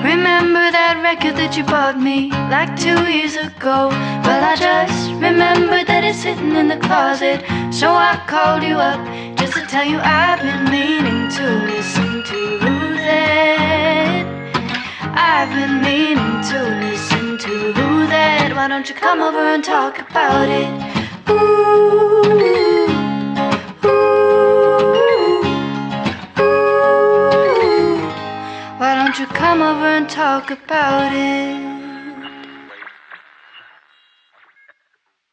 Remember that record that you bought me like 2 years ago? Well, I just remembered that it's sitting in the closet, so I called you up just to tell you I've been meaning to listen to that. I've been meaning to listen to that. Why don't you come over and talk about it? Ooh, ooh, ooh. Why don't you come over and talk about it?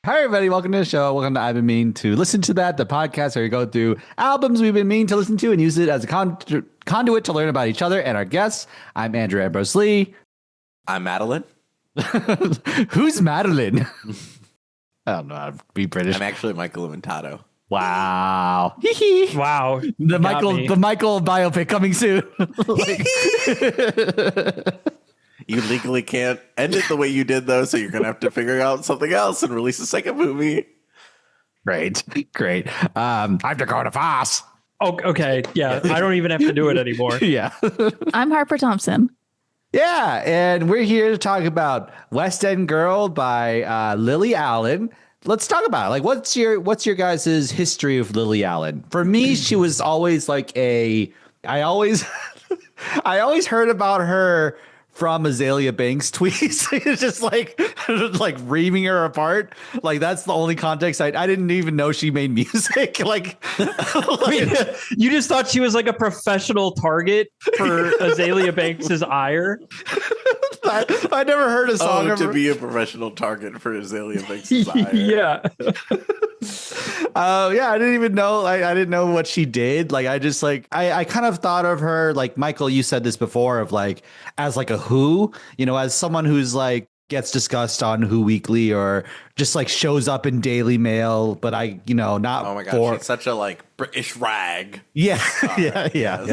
Hi, everybody. Welcome to the show. Welcome to I've Been Meaning to Listen to That, the podcast where we go through albums we've been meaning to listen to and use it as a conduit to learn about each other and our guests. I'm Andrew Ambrose Lee. I'm Madeleine. Who's Madeleine? I don't know how to be British. I'm actually Michael Limentato. Wow. Wow. The Michael biopic coming soon. You legally can't end it the way you did, though, so you're going to have to figure out something else and release a second movie. Great. I'm Dakota Foss. Oh, okay. Yeah. I don't even have to do it anymore. Yeah. I'm Harper Thomson. Yeah. And we're here to talk about West End Girl by Lily Allen. Let's talk about it. Like, what's your guys' history of Lily Allen? For me, she was always like I always heard about her from Azalea Banks tweets. It's just like reaming her apart. Like, that's the only context. I didn't even know she made music. You just thought she was like a professional target for Azalea Banks' ire. I never heard a song of to her. be a professional target for Azalea Banks' ire. Yeah. Yeah, I didn't even know. I didn't know what she did. Like, I just I kind of thought of her, like, Michael, you said this before, of like as like a Who, as someone who's like gets discussed on Who Weekly or just like shows up in Daily Mail, but not. Oh my gosh, she's such a like British rag. Yeah, yeah.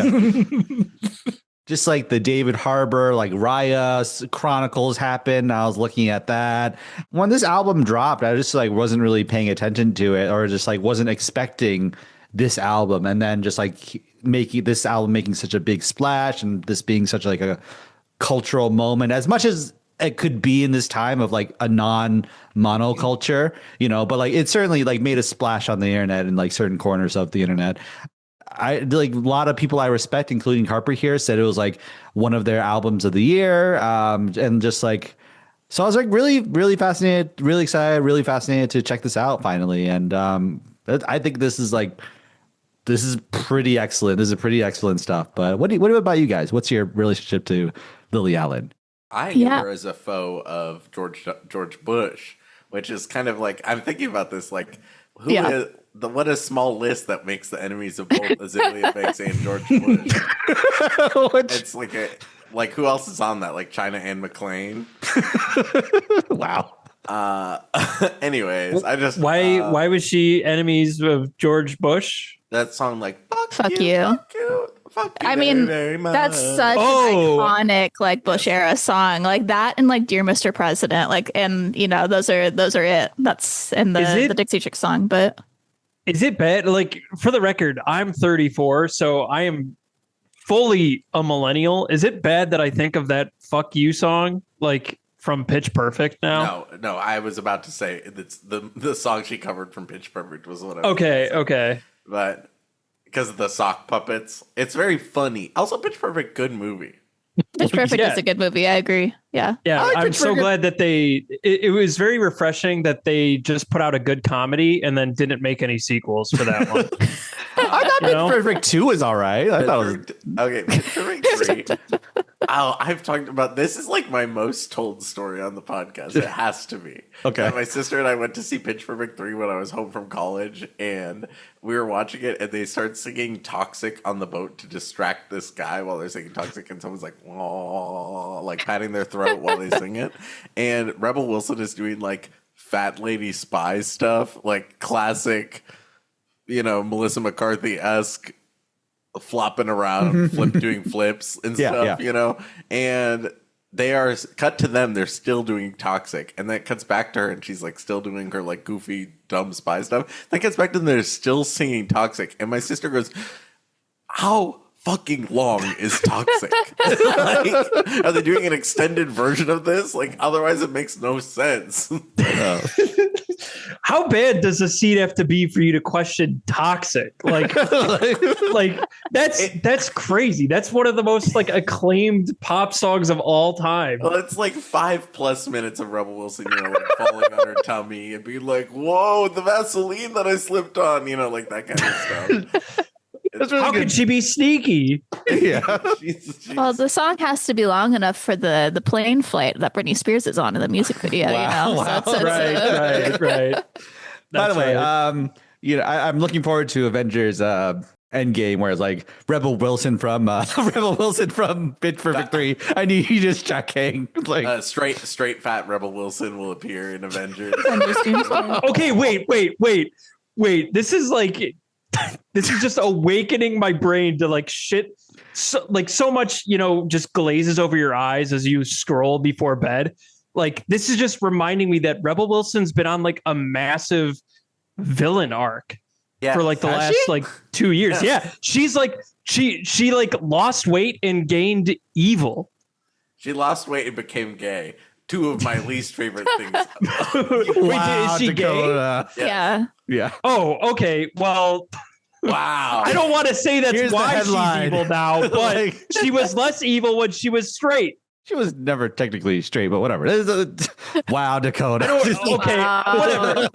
Just like the David Harbour, like Raya Chronicles happened. I was looking at that. When this album dropped, I just like wasn't really paying attention to it, or just like wasn't expecting this album. And then just like making such a big splash, and this being such like a cultural moment, as much as it could be in this time of like a non-monoculture, but like it certainly like made a splash on the internet in like certain corners of the internet. I like a lot of people I respect, including Harper here, said it was like one of their albums of the year. And just like, so I was like really, really fascinated, really excited, really fascinated to check this out finally. And I think this is pretty excellent. This is pretty excellent stuff. But what about you guys? What's your relationship to Lily Allen? I knew her as a foe of George Bush, which is kind of like, I'm thinking about this, like, what a small list that makes the enemies of both Azalea Banks and George Bush. It's like who else is on that? Like China Anne McClain. Wow. Anyways, I just why was she enemies of George Bush? That song like Fuck you. I mean, very much. that's such an iconic like Bush era song, like that, and like "Dear Mr. President," like, and those are it. That's in the Dixie Chicks song. But is it bad? Like, for the record, I'm 34, so I am fully a millennial. Is it bad that I think of that "Fuck You" song like from Pitch Perfect now? No. I was about to say it's the song she covered from Pitch Perfect was what I was Okay. But because of the sock puppets, it's very funny. Also, Pitch Perfect, good movie. Pitch Perfect is a good movie. I agree. Yeah. I'm so glad that it was very refreshing that they just put out a good comedy and then didn't make any sequels for that one. I thought Pitch Perfect 2 was all right. I thought it was okay. Pitch Perfect 3. I've talked about this is like my most told story on the podcast. It has to be. Okay. My sister and I went to see Pitch Perfect 3 when I was home from college, and we were watching it, and they start singing Toxic on the boat to distract this guy while they're singing Toxic, and someone's like, "Whoa," like patting their throat while they sing it. And Rebel Wilson is doing like fat lady spy stuff, like classic, Melissa McCarthy-esque flopping around, doing flips and stuff, and they are cut to them. They're still doing Toxic, and then it cuts back to her, and she's like still doing her like goofy, dumb spy stuff. Then cuts back to them. They're still singing Toxic, and my sister goes, "How fucking long is Toxic? Like, are they doing an extended version of this? Like, otherwise it makes no sense. How bad does a seed have to be for you to question Toxic? Like, that's crazy. That's one of the most like acclaimed pop songs of all time. Well, it's like 5+ minutes of Rebel Wilson, like falling on her tummy and being like, "Whoa, the Vaseline that I slipped on," like that kind of stuff. Really How could she be sneaky? Yeah. Jesus. Well, the song has to be long enough for the plane flight that Britney Spears is on in the music video. Wow. So Right. By the way, right. I'm looking forward to Avengers Endgame, where it's like Rebel Wilson from Pitch Perfect 3. I need you just checking. Like straight fat Rebel Wilson will appear in Avengers. Okay, wait. This is just awakening my brain to like shit. So much, just glazes over your eyes as you scroll before bed. Like, this is just reminding me that Rebel Wilson's been on like a massive villain arc for like the last like 2 years. Yeah. She's like, she like lost weight and gained evil. She lost weight and became gay. Two of my least favorite things. Wait, is she Dakota. gay? Yeah. Oh, okay. Well, wow. I don't want to say that's Here's why she's evil now, but Like- she was less evil when she was straight. she was never technically straight, but whatever. Wow, Dakota. Okay, Wow. whatever.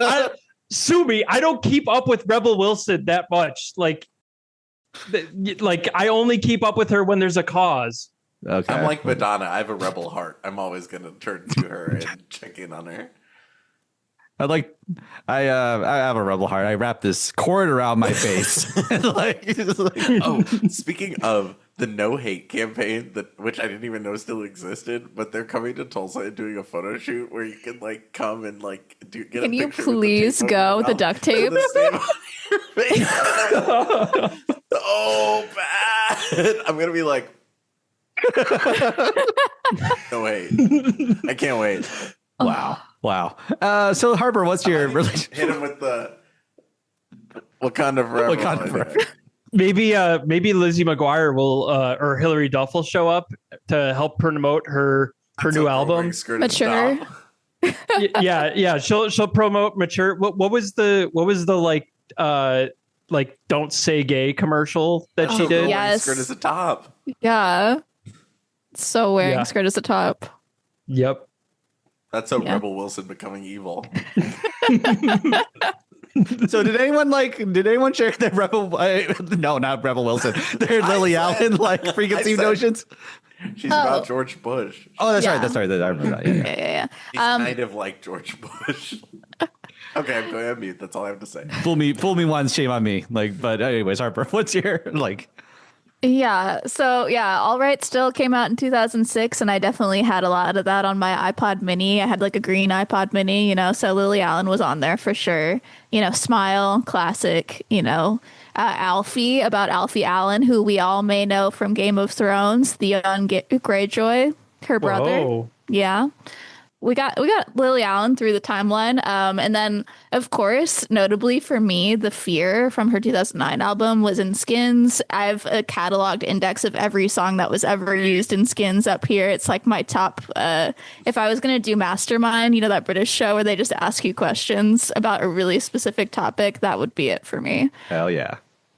Sue me. I don't keep up with Rebel Wilson that much. Like I only keep up with her when there's a cause. Okay. I'm like Madonna. I have a rebel heart. I'm always going to turn to her and check in on her. I have a rebel heart. I wrap this cord around my face. Oh, speaking of the No Hate campaign, which I didn't even know still existed, but they're coming to Tulsa and doing a photo shoot where you can like come and like get a Can you picture please with go with the duct tape? the tape on your face. So bad. I'm gonna be like, no hate. I can't wait. Wow. So Harper, what's your relation? Hit him with the Wakanda Forever. Wakanda Forever. Maybe Lizzie McGuire will or Hillary Duff will show up to help promote her new album. Mature. Yeah. She'll promote Mature. What was the like Don't Say Gay commercial that she did? Yes. Skirt is a top. Yeah. So wearing Yeah. skirt as a top. Yep. That's a Rebel Wilson becoming evil. So did anyone share their Rebel? No, not Rebel Wilson. Their Lily Allen preconceived notions. She's about George Bush. Oh, that's Yeah. right. I remember that. Yeah. She's kind of like George Bush. Okay, I'm going on mute. That's all I have to say. Fool me once, shame on me. But anyways, Harper, what's your Yeah. So yeah, All Right still came out in 2006, and I definitely had a lot of that on my iPod Mini. I had like a green iPod Mini, so Lily Allen was on there for sure. Smile, classic. Alfie, about Alfie Allen, who we all may know from Game of Thrones, the young Greyjoy, her brother. Whoa. Yeah. We got Lily Allen through the timeline. And then, of course, notably for me, The Fear from her 2009 album was in Skins. I have a cataloged index of every song that was ever used in Skins up here. It's like my top. If I was going to do Mastermind, that British show where they just ask you questions about a really specific topic, that would be it for me. hell yeah?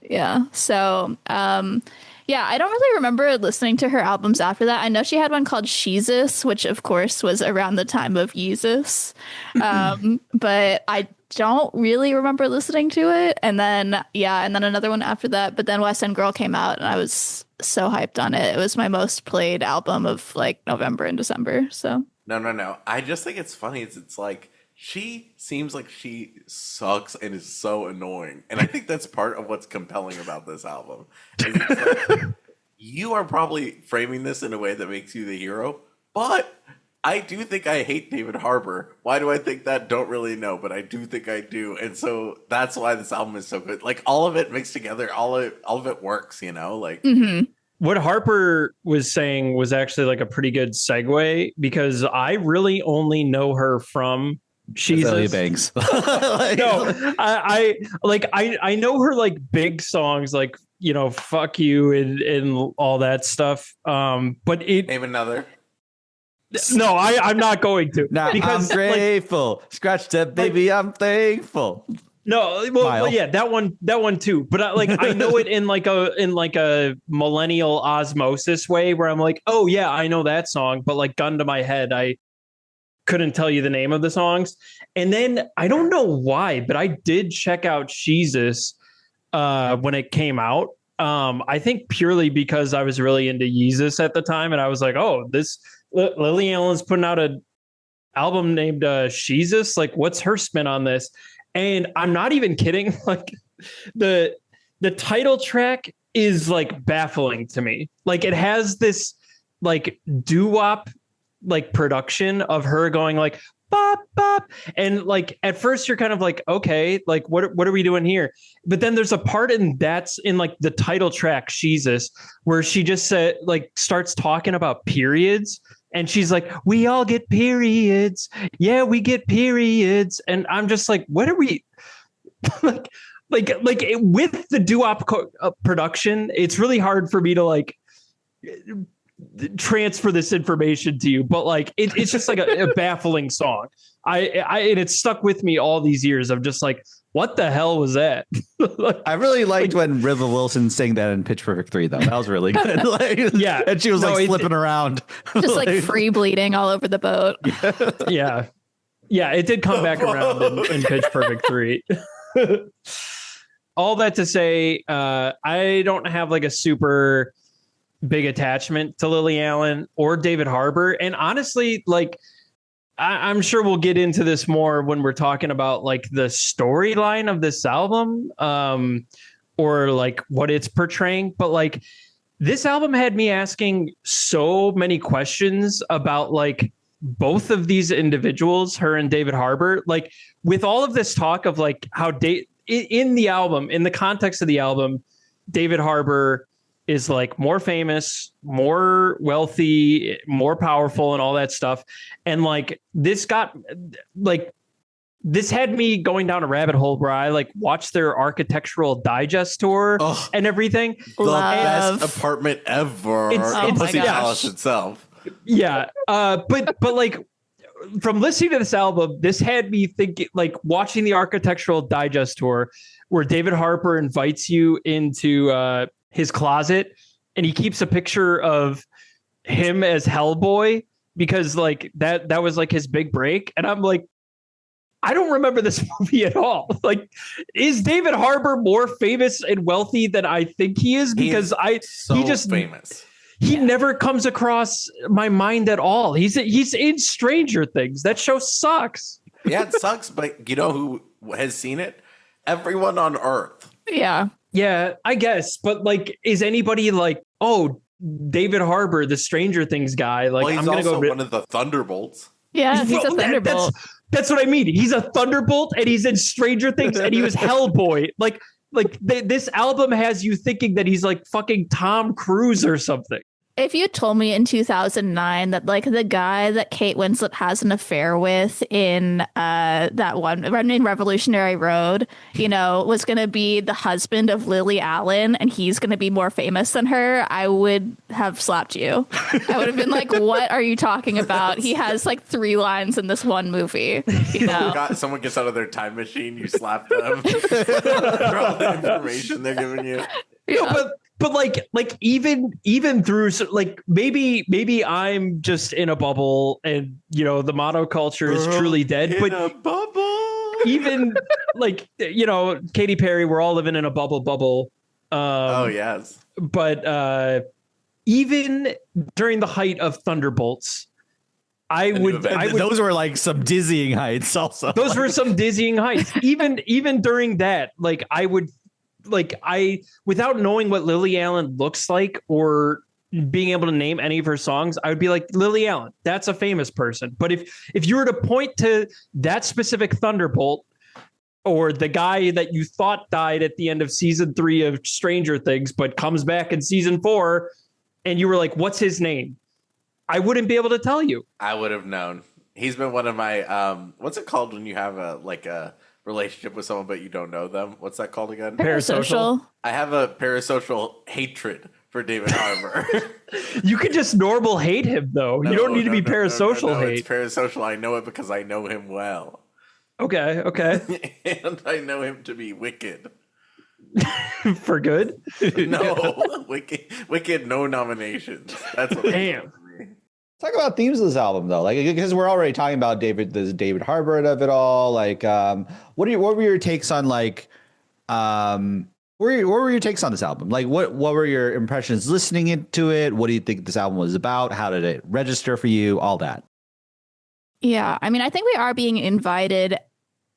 Yeah. So, yeah, I don't really remember listening to her albums after that. I know she had one called Sheezus, which of course was around the time of Yeezus. But I don't really remember listening to it. And then another one after that. But then West End Girl came out and I was so hyped on it. It was my most played album of like November and December. So No. I just think it's funny. It's like she seems like she sucks and is so annoying. And I think that's part of what's compelling about this album. It's like, you are probably framing this in a way that makes you the hero, but I do think I hate David Harbour. Why do I think that? Don't really know, but I do think I do. And so that's why this album is so good. Like all of it mixed together, all of it works, like What Harper was saying was actually like a pretty good segue because I really only know her from She's Azalea Banks. No, I know her like big songs like, you know, fuck you and all that stuff. But Name another. No, I'm not going to. Nah, because I'm grateful. Scratch that, baby. I'm thankful. No, well, yeah, that one too. But I know it in like a millennial osmosis way where I'm like, oh yeah, I know that song, but like gun to my head, I couldn't tell you the name of the songs. And then I don't know why, but I did check out Sheezus when it came out. I think purely because I was really into Yeezus at the time, and I was like, oh, this Lily Allen's putting out an album named Sheezus. Like, what's her spin on this? And I'm not even kidding. Like the title track is like baffling to me. Like it has this like doo-wop like production of her going like bop bop, and like at first you're kind of like, okay, like what are we doing here? But then there's a part that's in like the title track Sheezus where she just said like starts talking about periods. And she's like, we all get periods. Yeah, we get periods. And I'm just like, what are we like with the doo-wop production? It's really hard for me to like transfer this information to you, but like it's just like a baffling song. And it's stuck with me all these years of just like, what the hell was that? I really liked when River Wilson sang that in Pitch Perfect 3, though. That was really good. Like, yeah. And she was like flipping around. Just like free bleeding all over the boat. Yeah. Yeah, it did come back around in Pitch Perfect 3. All that to say, I don't have like a super big attachment to Lily Allen or David Harbour. And honestly, like, I'm sure we'll get into this more when we're talking about like the storyline of this album, or like what it's portraying. But like this album had me asking so many questions about like both of these individuals, her and David Harbour. Like with all of this talk of like how in the album, in the context of the album, David Harbour is like more famous, more wealthy, more powerful, and all that stuff. And like this had me going down a rabbit hole where I like watched their Architectural Digest tour and everything. The best apartment ever. It's Pussy Palace itself. Yeah. But like from listening to this album, this had me thinking, like watching the Architectural Digest tour where David Harbour invites you into his closet and he keeps a picture of him as Hellboy because like that was like his big break. And I'm like, I don't remember this movie at all. Like, is David Harbour more famous and wealthy than I think he is? Because he just famous. He never comes across my mind at all. He's in Stranger Things. That show sucks. Yeah, it sucks, but you know who has seen it? Everyone on Earth. Yeah. Yeah, I guess. But like, is anybody like, oh, David Harbour, the Stranger Things guy? Like, well, he's I'm gonna also go one of the Thunderbolts. Yeah, he's a Thunderbolt. That's what I mean. He's a Thunderbolt, and he's in Stranger Things, and he was Hellboy. Like this album has you thinking that he's like fucking Tom Cruise or something. If you told me in 2009 that like the guy that Kate Winslet has an affair with in that one running Revolutionary Road, you know, was going to be the husband of Lily Allen and he's going to be more famous than her, I would have slapped you. I would have been like, what are you talking about? He has like 3 lines in this one movie. You know? Someone gets out of their time machine, you slap them for all the information they're giving you. Yeah. No, but like even through like maybe I'm just in a bubble and you know the monoculture is truly dead. But a bubble. Even like you know Katy Perry, we're all living in a bubble. Oh yes. But even during the height of Thunderbolts, I would those were like some dizzying heights. Also, those were some dizzying heights. Even during that, like I would. Like without knowing what Lily Allen looks like or being able to name any of her songs, I would be like, Lily Allen, that's a famous person. But if you were to point to that specific Thunderbolt or the guy that you thought died at the end of season 3 of Stranger Things, but comes back in season 4 and you were like, what's his name? I wouldn't be able to tell you. I would have known. He's been one of my what's it called when you have a relationship with someone but you don't know them? What's that called again? Parasocial. I have a parasocial hatred for David Harbour. You could just normal hate him though. You don't need to be parasocial hate. It's parasocial. I know it because I know him well. Okay. And I know him to be wicked. For good? No, wicked, no nominations. That's what Damn. Talk about themes of this album though, like because we're already talking about the David Harbour of it all. Like, what were your takes on like, what were your takes on this album? Like, what were your impressions listening into it? What do you think this album was about? How did it register for you? All that. Yeah, I mean, I think we are being invited.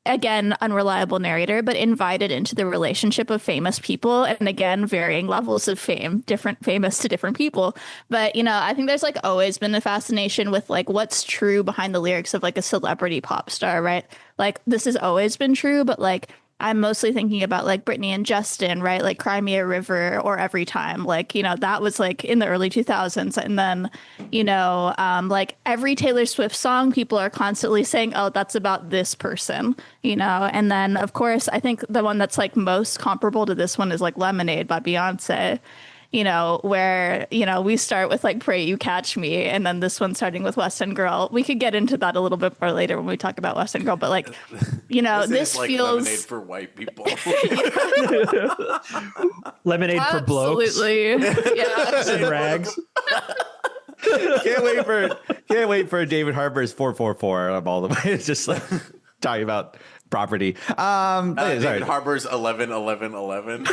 Again, unreliable narrator, but invited into the relationship of famous people. And again, varying levels of fame, different famous to different people. But, I think there's like always been a fascination with like what's true behind the lyrics of like a celebrity pop star, right? Like this has always been true, but like I'm mostly thinking about like Britney and Justin, right? Like Cry Me a River or Every Time. Like, that was like in the early 2000s. And then, like every Taylor Swift song, people are constantly saying, oh, that's about this person, And then, of course, I think the one that's like most comparable to this one is like Lemonade by Beyonce. Where, we start with like Pray You Catch Me, and then this one starting with West End Girl. We could get into that a little bit more later when we talk about West End Girl, but like, this like feels Lemonade for white people. Lemonade for blokes. Absolutely. Yeah. And rags. Can't wait for David Harbour's 444 of all the way. It's just like talking about property. David Harbour's 11-11-11.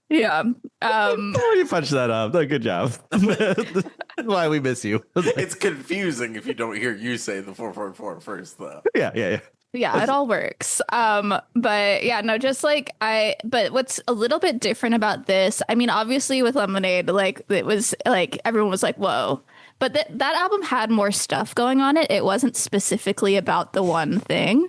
Yeah. You punched that up. Good job. That's why we miss you. It's confusing if you don't hear you say the 444 first, though. Yeah. Yeah, it all works. But yeah, no, just like but what's a little bit different about this, I mean, obviously with Lemonade, like it was like everyone was like, whoa. But that album had more stuff going on it. It wasn't specifically about the one thing.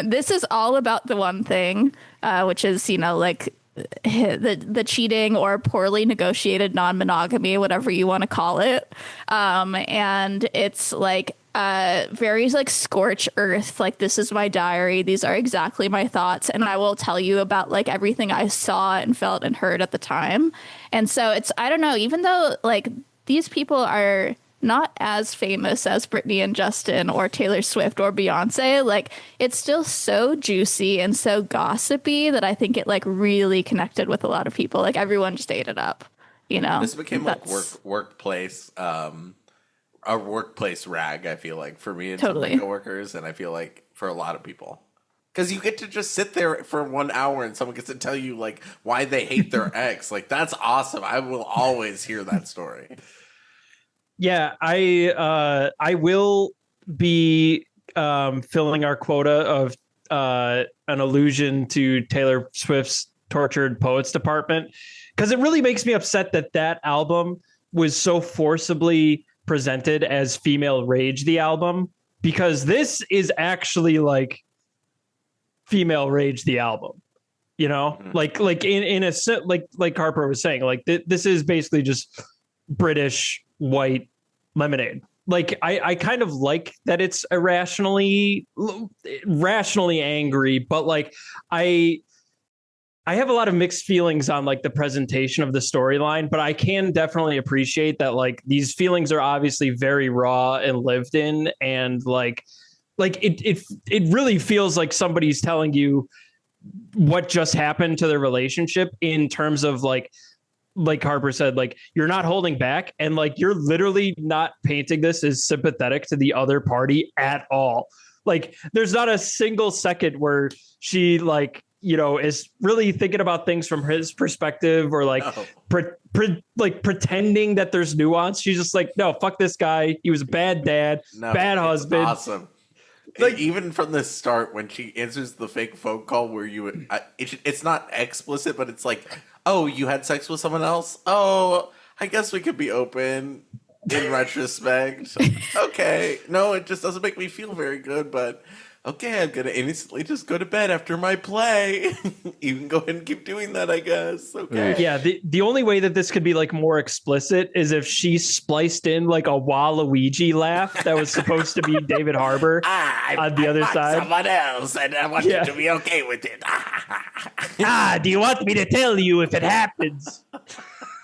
This is all about the one thing, which is, like the cheating or poorly negotiated non-monogamy, whatever you want to call it. And it's like very like scorch earth, like this is my diary, these are exactly my thoughts, and I will tell you about like everything I saw and felt and heard at the time. And so it's, I don't know, even though like these people are not as famous as Britney and Justin or Taylor Swift or Beyonce, like it's still so juicy and so gossipy that I think it like really connected with a lot of people. Like everyone just ate it up, This became like workplace, a workplace rag, I feel like, for me and some of my coworkers, and I feel like for a lot of people. Because you get to just sit there for 1 hour and someone gets to tell you like why they hate their ex. Like that's awesome. I will always hear that story. Yeah, I will be filling our quota of an allusion to Taylor Swift's Tortured Poets Department, because it really makes me upset that album was so forcibly presented as Female Rage, the album, because this is actually like Female Rage, the album. Like in a like Harper was saying, like this is basically just British white Lemonade. Like I kind of like that it's rationally angry, but like I have a lot of mixed feelings on like the presentation of the storyline, but I can definitely appreciate that like these feelings are obviously very raw and lived in, and like it really feels like somebody's telling you what just happened to their relationship in terms of like Harper said, like you're not holding back, and like you're literally not painting this as sympathetic to the other party at all. Like there's not a single second where she like, is really thinking about things from his perspective, or like pretending that there's nuance. She's just like, no, fuck this guy. He was a bad dad, bad husband. Awesome. Like even from the start, when she answers the fake phone call where it's not explicit, but it's like, oh, you had sex with someone else? Oh, I guess we could be open in retrospect. Okay. No, it just doesn't make me feel very good, but okay, I'm going to instantly just go to bed after my play. You can go ahead and keep doing that, I guess. Okay. Yeah, the only way that this could be like more explicit is if she spliced in like a Waluigi laugh that was supposed to be David Harbour on the other side. Someone else, and I want you to be okay with it. Do you want me to tell you if it happens?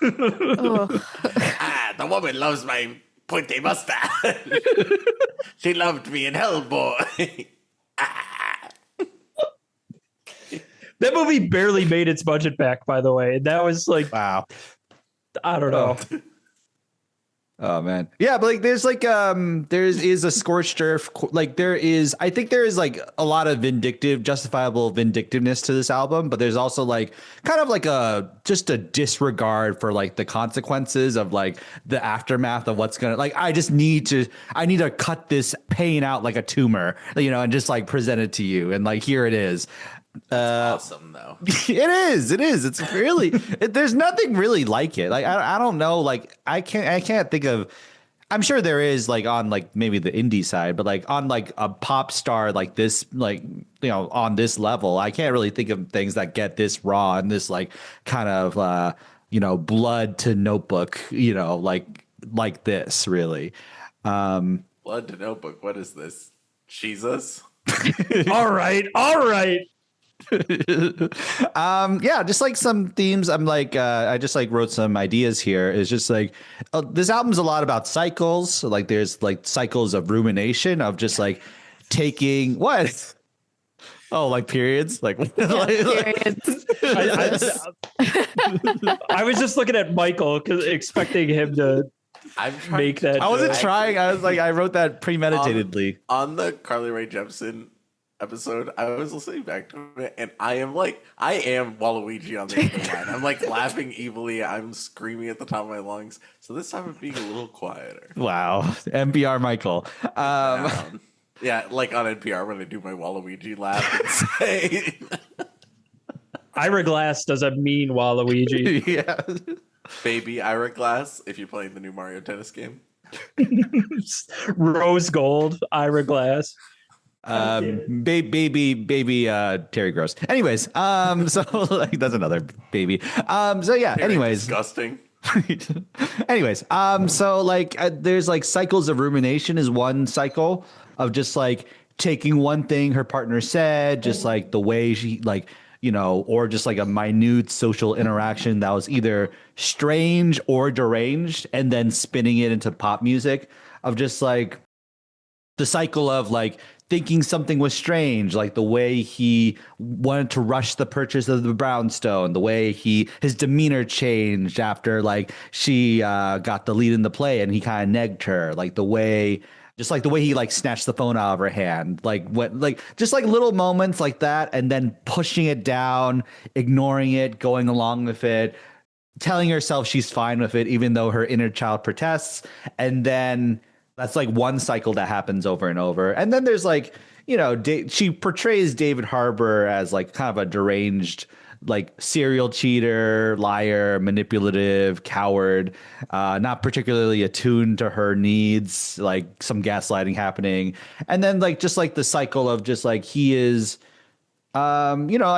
The woman loves my pointy mustache. She loved me in Hellboy. That movie barely made its budget back, by the way. That was like, Wow. I don't know. Oh man. Yeah, but like there's like there is a scorched earth, like I think there is like a lot of justifiable vindictiveness to this album, but there's also like kind of like just a disregard for like the consequences of like the aftermath of what's gonna, like I need to cut this pain out like a tumor, and just like present it to you, and like here it is. Awesome though. It is. It's really. There's nothing really like it. Like I don't know. Like I can't think of. I'm sure there is like on like maybe the indie side, but like on like a pop star like this, like on this level, I can't really think of things that get this raw and this like kind of blood to Notebook, like this really. Blood to Notebook. What is this? Jesus. All right. Yeah, just like some themes. I'm like, I just like wrote some ideas here. It's just like this album's a lot about cycles. So, like there's like cycles of rumination of just like taking what? Oh, like periods? Like, Periods. I was just looking at Michael because expecting him to make that. I wasn't trying. I was like, I wrote that premeditatedly. On the Carly Rae Jepsen episode, I was listening back to it, and I am Waluigi on the end of the line. I'm like laughing evilly. I'm screaming at the top of my lungs. So this time I'm being a little quieter. Wow, NPR Michael. Yeah, like on NPR when I do my Waluigi laugh and say, Ira Glass doesn't mean Waluigi. Yeah, baby Ira Glass. If you're playing the new Mario Tennis game, Rose Gold, Ira Glass. baby Terry Gross. Anyways, so like that's another baby. So yeah, anyways, disgusting. Anyways, so like there's like cycles of rumination is one cycle of just like taking one thing her partner said, just like the way she like, or just like a minute social interaction that was either strange or deranged, and then spinning it into pop music of just like the cycle of like thinking something was strange, like the way he wanted to rush the purchase of the brownstone, the way his demeanor changed after like she got the lead in the play and he kind of negged her, like the way he like snatched the phone out of her hand, just like little moments like that, and then pushing it down, ignoring it, going along with it, telling herself she's fine with it, even though her inner child protests, and then that's like one cycle that happens over and over. And then there's like, she portrays David Harbour as like kind of a deranged, like serial cheater, liar, manipulative, coward, not particularly attuned to her needs, like some gaslighting happening. And then like, just like the cycle of just like, he is, I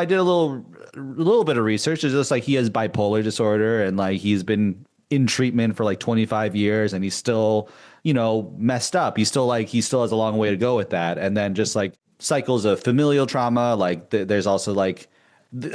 did a little bit of research. It's just like he has bipolar disorder, and like he's been in treatment for like 25 years and he's still, messed up. He still has a long way to go with that. And then just like cycles of familial trauma. Like there's also like,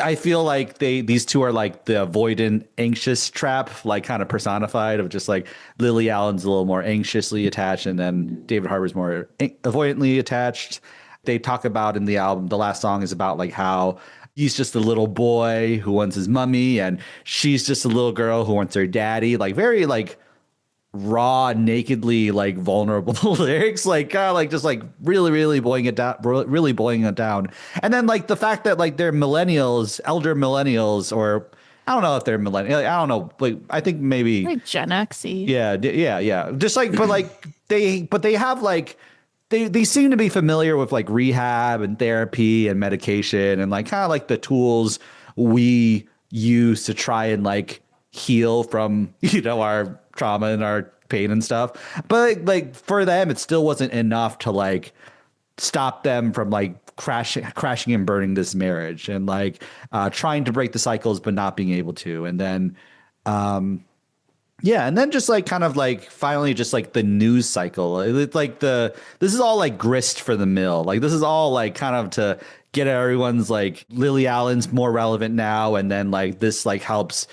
I feel like these two are like the avoidant anxious trap, like kind of personified, of just like Lily Allen's a little more anxiously attached, and then David Harbour's more avoidantly attached. They talk about in the album, the last song is about like how he's just a little boy who wants his mummy, and she's just a little girl who wants her daddy. Like very like raw, nakedly like vulnerable lyrics, like kind of like just like really boiling it down. And then like the fact that like they're millennials, elder millennials, or I don't know if they're millennials. I don't know. Like I think maybe like Gen X-y. Yeah. Just like, but like they have like. They seem to be familiar with like rehab and therapy and medication and like kind of like the tools we use to try and like heal from, our trauma and our pain and stuff. But like for them, it still wasn't enough to like stop them from like crashing and burning this marriage, and like trying to break the cycles but not being able to. And then yeah, and then just like kind of like finally just like the news cycle. It's like this is all like grist for the mill. Like this is all like kind of to get everyone's like Lily Allen's more relevant now, and then like this like helps.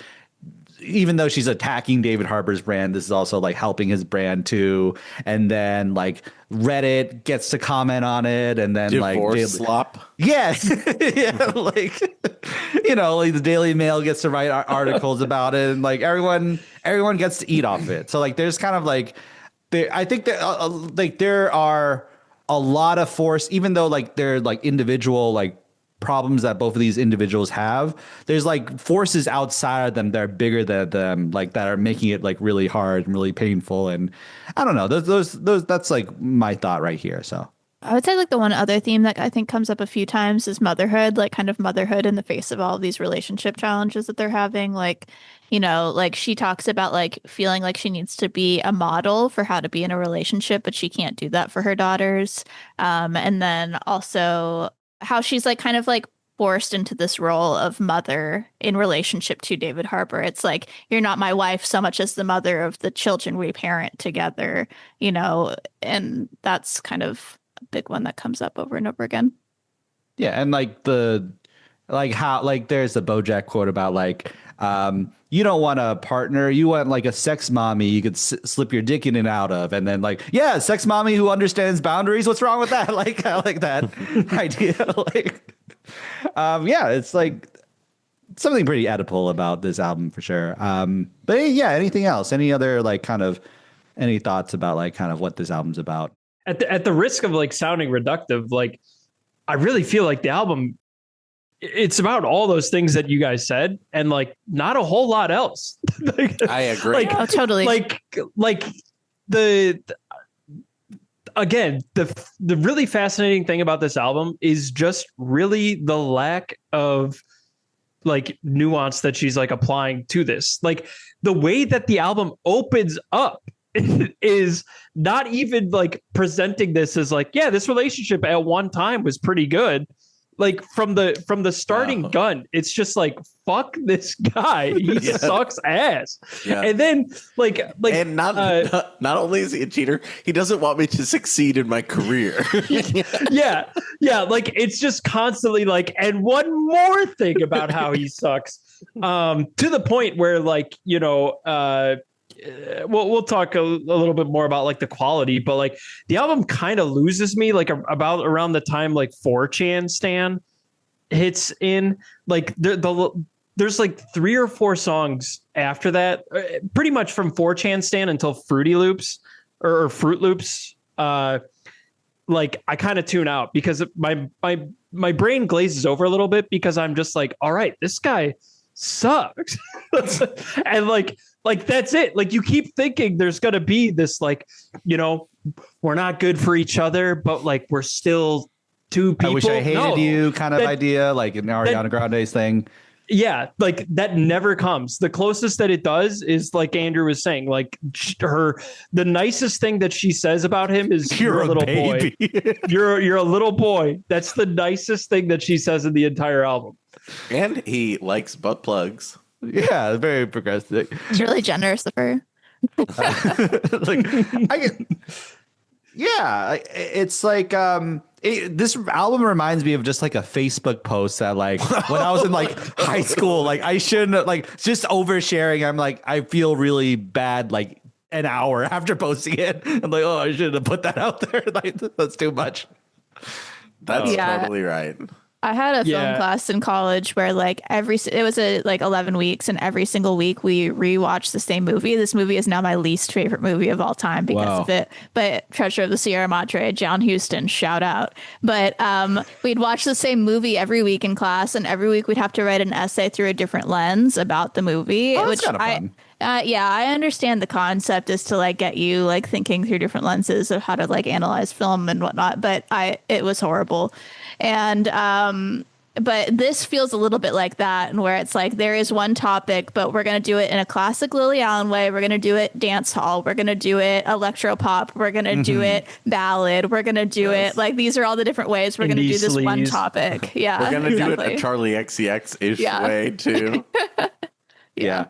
Even though she's attacking David Harbour's brand, this is also like helping his brand too. And then like Reddit gets to comment on it, and then Divorce slop. Yeah, yeah, like like the Daily Mail gets to write articles about it, and like everyone gets to eat off it. So like there's kind of like I think that like there are a lot of force, even though like they're like individual like problems that both of these individuals have, there's like forces outside of them that are bigger than them, like that are making it like really hard and really painful. And I don't know, those that's like my thought right here. So I would say like the one other theme that I think comes up a few times is motherhood, like kind of motherhood in the face of all of these relationship challenges that they're having. Like, like she talks about like feeling like she needs to be a model for how to be in a relationship, but she can't do that for her daughters. And then also how she's like kind of like forced into this role of mother in relationship to David Harbour. It's like, you're not my wife so much as the mother of the children we parent together, and that's kind of a big one that comes up over and over again. Yeah. And like there's the BoJack quote about like, you don't want a partner, you want like a sex mommy you could slip your dick in and out of. And then like, yeah, sex mommy who understands boundaries. What's wrong with that? Like, I like that idea. Like, yeah, it's like something pretty Oedipal about this album for sure. But yeah, anything else? Any other like kind of any thoughts about like kind of what this album's about? At the risk of like sounding reductive, like I really feel like the album, it's about all those things that you guys said, and like not a whole lot else. Like, I agree. Oh, totally. Like the really fascinating thing about this album is just really the lack of like nuance that she's like applying to this. Like the way that the album opens up is not even like presenting this as like, yeah, this relationship at one time was pretty good. Like from the starting gun, it's just like, fuck this guy. He sucks ass. Yeah. And then like and not only is he a cheater, he doesn't want me to succeed in my career. Yeah. Like it's just constantly like, and one more thing about how he sucks. To the point where like, we'll talk a little bit more about like the quality, but like the album kind of loses me like about around the time like 4chan Stan hits in. Like there's like 3 or 4 songs after that, pretty much from 4chan Stan until Fruity Loops or Fruit Loops. Like I kind of tune out because my brain glazes over a little bit because I'm just like, all right, this guy sucks. And like that's it. Like you keep thinking there's gonna be this like, we're not good for each other, but like we're still two people. I wish I hated you kind of idea, like in Ariana Grande's thing. Yeah, like that never comes. The closest that it does is like Andrew was saying, like the nicest thing that she says about him is you're a little boy. You're a little boy. That's the nicest thing that she says in the entire album. And he likes butt plugs. Yeah, very progressive. It's really generous of her. It's like this album reminds me of just like a Facebook post that like when I was in like high school, like I shouldn't like just oversharing. I'm like, I feel really bad like an hour after posting it. I'm like, oh, I shouldn't have put that out there. Like that's too much. That's totally right. I had a film class in college where like it was 11 weeks, and every single week we rewatched the same movie. This movie is now my least favorite movie of all time because of it. But Treasure of the Sierra Madre, John Huston, shout out. But we'd watch the same movie every week in class, and every week we'd have to write an essay through a different lens about the movie. Oh, that's kind of fun. I understand the concept is to like get you like thinking through different lenses of how to like analyze film and whatnot, but it was horrible. And but this feels a little bit like that, and where it's like there is one topic, but we're going to do it in a classic Lily Allen way. We're going to do it dance hall. We're going to do it electro pop. We're going to do it ballad. We're going to do it like these are all the different ways we're going to do this one topic. Yeah, we're going to do it a Charlie XCX-ish way too. Yeah.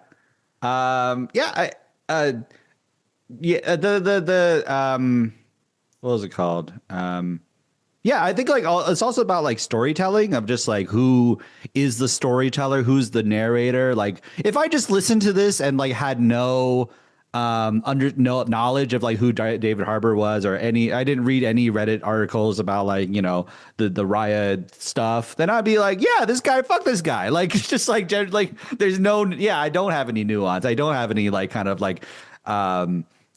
What was it called? I think like it's also about like storytelling of just like who is the storyteller, who's the narrator. Like if I just listened to this and like had no knowledge of like who David Harbour was or I didn't read any Reddit articles about like, you know, the Raya stuff, then I'd be like, yeah, this guy, fuck this guy. Like it's just like there's no, I don't have any nuance. I don't have any like kind of like,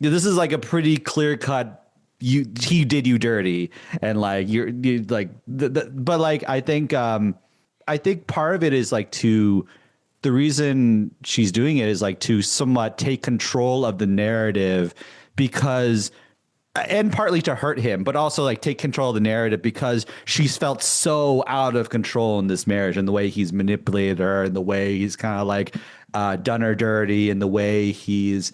this is like a pretty clear cut. He did you dirty, and like you like but like I think part of it is like the reason she's doing it is like to somewhat take control of the narrative because, and partly to hurt him, but also like take control of the narrative because she's felt so out of control in this marriage and the way he's manipulated her and the way he's kind of like done her dirty and the way he's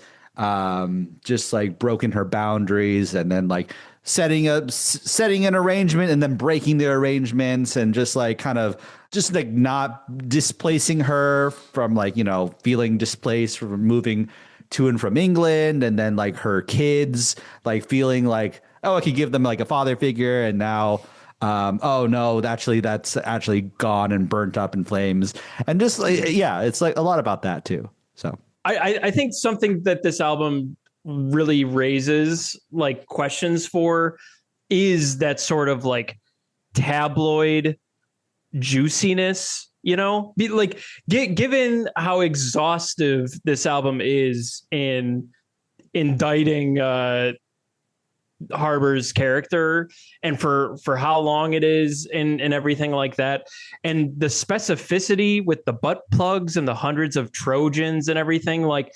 just like broken her boundaries and then like setting an arrangement and then breaking the arrangements and just like kind of just like not displacing her from like, you know, feeling displaced from moving to and from England, and then like her kids like feeling like, oh, I could give them like a father figure, and now oh no, that's actually gone and burnt up in flames, and just like, it's like a lot about that too. So I think something that this album really raises like questions for is that sort of like tabloid juiciness, you know, like given how exhaustive this album is in indicting Harbour's character and for how long it is and everything like that, and the specificity with the butt plugs and the hundreds of Trojans and everything, like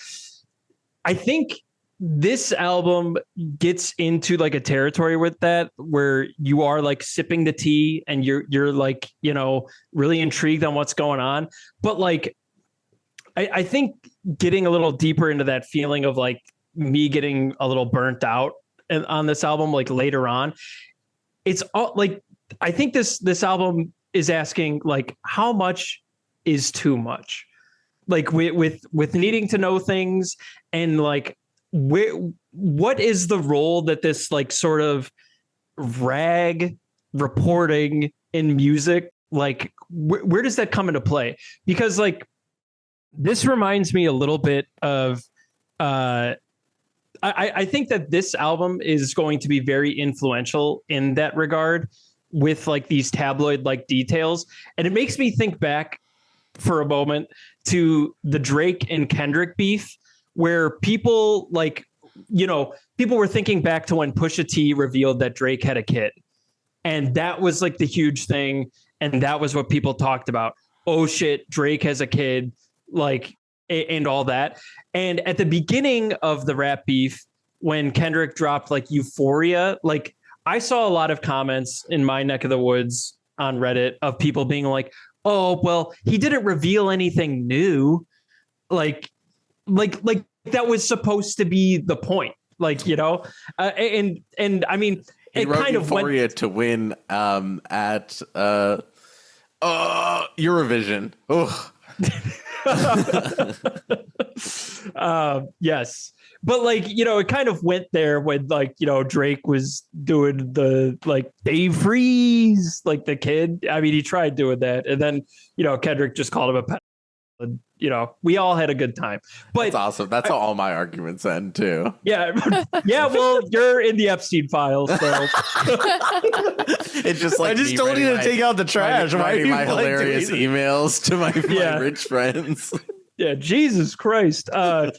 I think this album gets into like a territory with that where you are like sipping the tea and you're like, you know, really intrigued on what's going on, but like I think getting a little deeper into that feeling of like me getting a little burnt out on this album, like later on, it's all like, I think this album is asking like, how much is too much? Like with needing to know things and like, what is the role that this like sort of rag reporting in music, like where does that come into play? Because like, this reminds me a little bit of, I think that this album is going to be very influential in that regard with like these tabloid like details. And it makes me think back for a moment to the Drake and Kendrick beef, where people like, you know, people were thinking back to when Pusha T revealed that Drake had a kid. And that was like the huge thing. And that was what people talked about. Oh shit, Drake has a kid, like, and all that. And at the beginning of the rap beef, when Kendrick dropped like Euphoria, like I saw a lot of comments in my neck of the woods on Reddit of people being like, oh, well, he didn't reveal anything new. Like that was supposed to be the point. Like, you know, and I mean, he it wrote kind of Euphoria went to win at Eurovision. Ugh. Yes, but like, you know, it kind of went there when like, you know, Drake was doing the like Dave Freeze, like the kid. I mean, he tried doing that, and then, you know, Kendrick just called him a pet. You know, we all had a good time. But that's awesome. That's how all my arguments end too. Yeah. Well, you're in the Epstein files, so it's just like I just told you to take out the trash. Writing my hilarious emails to my rich friends. Yeah, Jesus Christ. But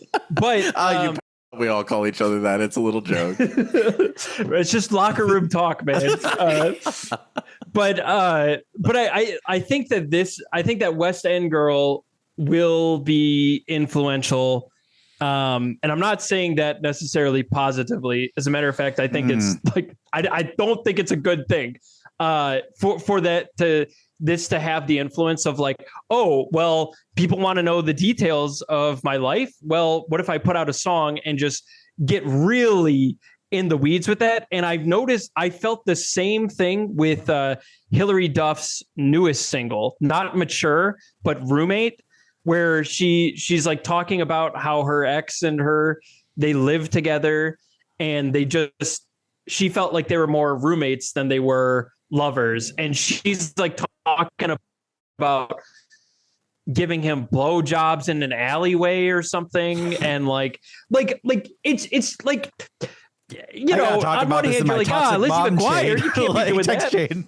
we all call each other that. It's a little joke. It's just locker room talk, man. But I think that West End Girl will be influential. And I'm not saying that necessarily positively. As a matter of fact, I think it's like, I don't think it's a good thing for that to this to have the influence of like, oh, well, people want to know the details of my life. Well, what if I put out a song and just get really in the weeds with that? And I've noticed I felt the same thing with Hilary Duff's newest single, not Mature, but Roommate, where she's like talking about how her ex and her, they live together, and she felt like they were more roommates than they were lovers. And she's like talking about giving him blowjobs in an alleyway or something. And like it's like, you know, on one hand, you're like, Lizzie McGuire, you can't be doing that. Chain.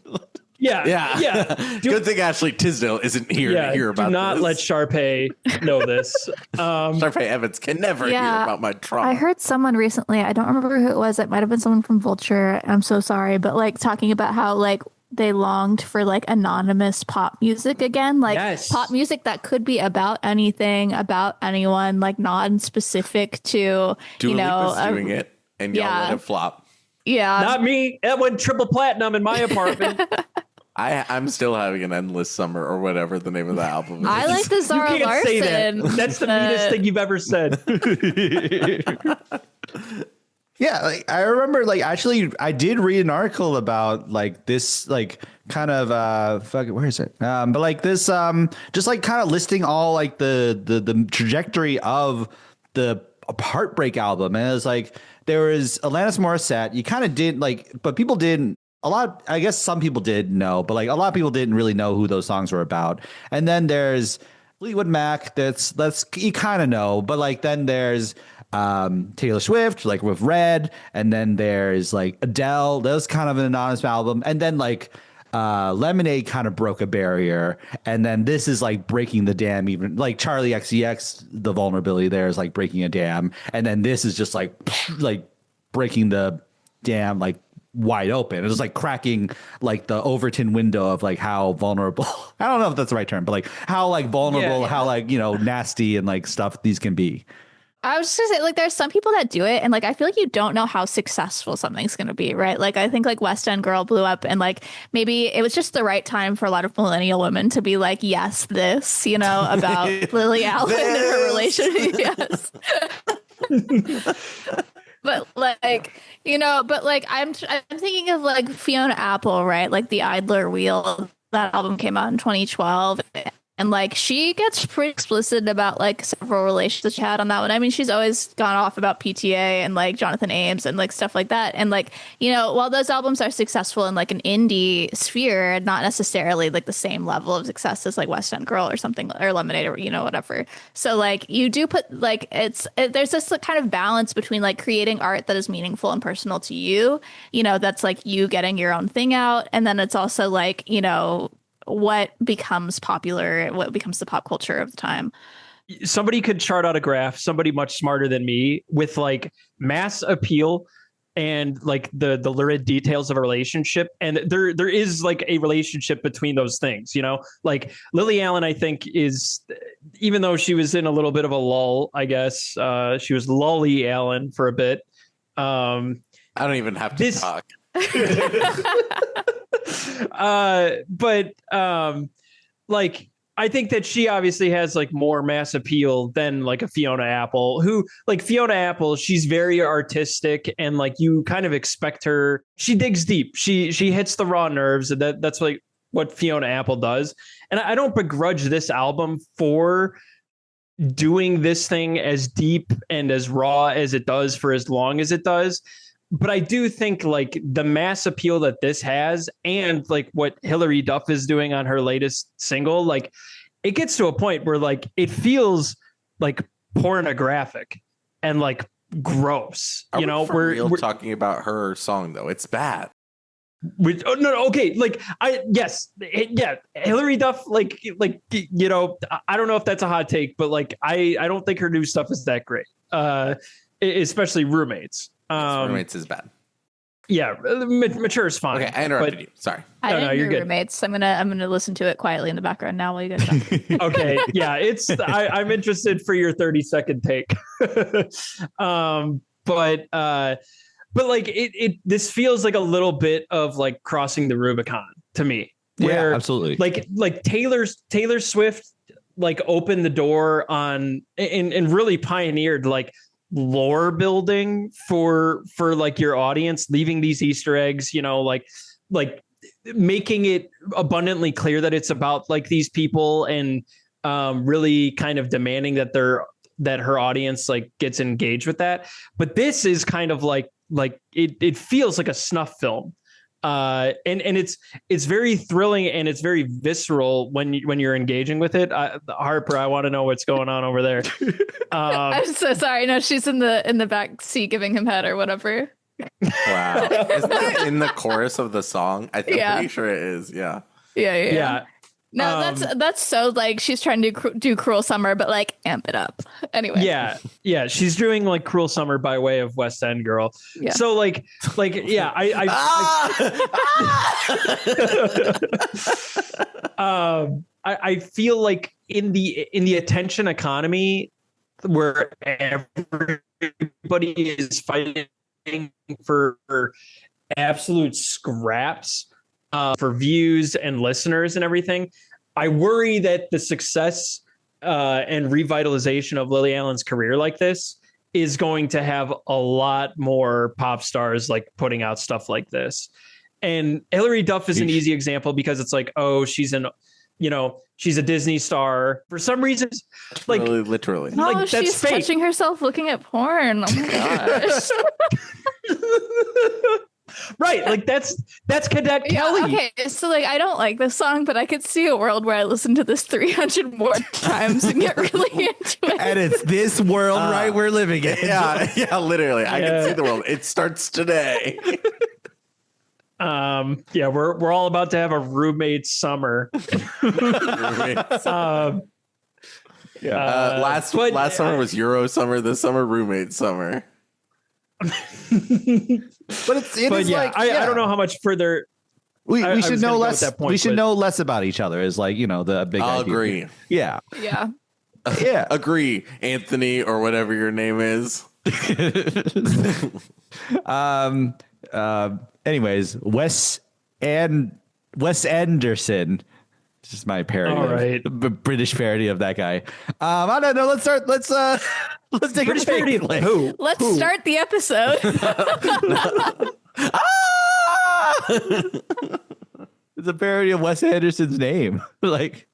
Yeah. Good thing Ashley Tisdale isn't here to hear about this. Do not let Sharpay know this. Sharpay Evans can never hear about my trauma. I heard someone recently, I don't remember who it was. It might have been someone from Vulture. I'm so sorry. But like talking about how like they longed for like anonymous pop music again. Like pop music that could be about anything, about anyone, like non-specific to, Dua Lipa's doing it and y'all let it flop. Yeah. Not me. That went triple platinum in my apartment. I'm still having an endless summer or whatever the name of the album is. I like the Zara you can't Larson. Say that. That's the meanest thing you've ever said. Yeah, like, I remember, like, actually, I did read an article about like this, like, kind of where is it? But like this, just like kind of listing all like the trajectory of the Heartbreak album, and it was like there was Alanis Morissette. You kind of did like, but people didn't. A lot, I guess some people did know, but like a lot of people didn't really know who those songs were about. And then there's Fleetwood Mac. That's you kind of know, but like then there's Taylor Swift, like with Red, and then there's like Adele. That was kind of an anonymous album, and then like Lemonade kind of broke a barrier, and then this is like breaking the dam. Even like Charlie XCX, the vulnerability there is like breaking a dam, and then this is just like breaking the dam like wide open. It was like cracking like the Overton window of like how vulnerable. I don't know if that's the right term, but like how like vulnerable, how like, you know, nasty and like stuff these can be. I was just gonna say, like, there's some people that do it, and like I feel like you don't know how successful something's gonna be, right? Like I think like West End Girl blew up, and like maybe it was just the right time for a lot of millennial women to be like, yes, this, you know, about Lily Allen and her relationship. Yes. But like, you know, but like I'm thinking of like Fiona Apple, right? Like the Idler Wheel, that album came out in 2012. And like she gets pretty explicit about like several relationships she had on that one. I mean, she's always gone off about PTA and like Jonathan Ames and like stuff like that. And like, you know, while those albums are successful in like an indie sphere, not necessarily like the same level of success as like West End Girl or something, or Lemonade, or, you know, whatever. So like you do put like there's this like, kind of balance between like creating art that is meaningful and personal to you, you know, that's like you getting your own thing out. And then it's also like, you know, what becomes popular, what becomes the pop culture of the time. Somebody could chart out a graph, somebody much smarter than me, with like mass appeal and like the lurid details of a relationship. And there is like a relationship between those things, you know, like Lily Allen, I think is, even though she was in a little bit of a lull, I guess, she was Lully Allen for a bit. I don't even have to talk. Like I think that she obviously has like more mass appeal than like a Fiona Apple, who like Fiona Apple, she's very artistic and like you kind of expect her. She digs deep. She hits the raw nerves, and that's like what Fiona Apple does. And I don't begrudge this album for doing this thing as deep and as raw as it does for as long as it does. But I do think like the mass appeal that this has, and like what Hilary Duff is doing on her latest single, like it gets to a point where like it feels like pornographic and like gross. Are you know, we're talking about her song though. It's bad. Okay, like Hilary Duff, like you know, I don't know if that's a hot take, but like I don't think her new stuff is that great. Especially Roommates. Roommates is bad. Yeah, Mature is fine. Okay, I interrupted you. Sorry. I didn't you're hear good. Roommates. I'm gonna listen to it quietly in the background now while you guys talk. Okay, yeah, it's I'm interested for your 30-second take. But like it this feels like a little bit of like crossing the Rubicon to me. where absolutely. Like Taylor Swift like opened the door on and really pioneered like lore building for like your audience, leaving these Easter eggs, you know, like making it abundantly clear that it's about like these people, and really kind of demanding that her audience like gets engaged with that. But this is kind of like it feels like a snuff film. And it's very thrilling and it's very visceral when you're engaging with it. Harper, I want to know what's going on over there. I'm so sorry. No, she's in the back seat giving him head or whatever. Wow. Isn't that in the chorus of the song? I'm pretty sure it is. Yeah. Yeah. No, that's so like she's trying to do Cruel Summer, but like amp it up. Anyway. Yeah. She's doing like Cruel Summer by way of West End Girl. Yeah. So like yeah, I feel like in the attention economy where everybody is fighting for absolute scraps for views and listeners and everything, I worry that the success and revitalization of Lily Allen's career like this is going to have a lot more pop stars like putting out stuff like this. And Hilary Duff is an easy example because it's like, oh, she's a Disney star. For some reasons, like really, literally. No, like, that's she's fake. touching herself looking at porn. Oh my gosh. Right, like that's Cadet Kelly. Okay, so like I don't like this song, but I could see a world where I listen to this 300 more times and get really into it. And it's this world, right? We're living in. Yeah, literally. I can see the world. It starts today. We're all about to have a roommate summer. Last summer was Euro summer. This summer, roommate summer. But I don't know how much further we should know less. Point, we should know less about each other. Is like, the big. I'll idea. agree. Yeah. Yeah. Agree, Anthony, or whatever your name is. Anyways, Wes Anderson. It's just my parody. All right. British parody of that guy. I don't know. Let's take British a break. parody of who? Let's start the episode. It's a parody of Wes Anderson's name. Like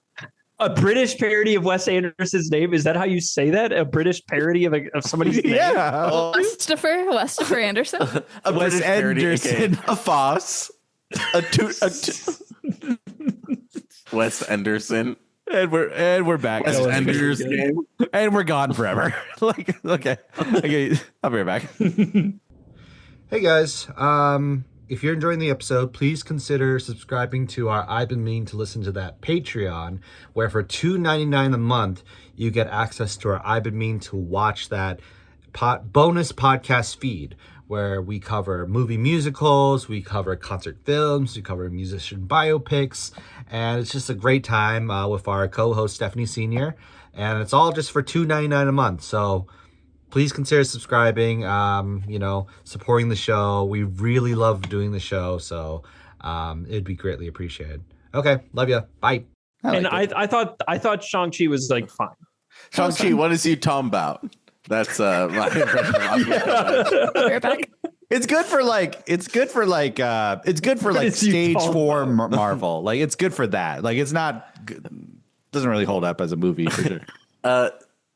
a British parody of Wes Anderson's name. Is that how you say that? A British parody of somebody's name? Yeah. Westopher Anderson. A Wes British parody, Anderson. a Foss. Wes Anderson. And we're back. Wes Anderson. And we're gone forever. Like, okay. I'll be right back. Hey guys, if you're enjoying the episode, please consider subscribing to our I've Been Meaning to Listen to That Patreon, where for $2.99 a month, you get access to our I've Been Meaning to Watch That bonus podcast feed, where we cover movie musicals, we cover concert films, we cover musician biopics, and it's just a great time with our co-host Stephanie Senior, and it's all just for $2.99 a month. So please consider subscribing, supporting the show. We really love doing the show, so it'd be greatly appreciated. Okay, love you. Bye. I thought Shang-Chi was like fine. Shang-Chi, what is you talking about? That's my impression. We're back. It's good for stage 4 Marvel. Like, it's good for that. Like, it's not doesn't really hold up as a movie for sure.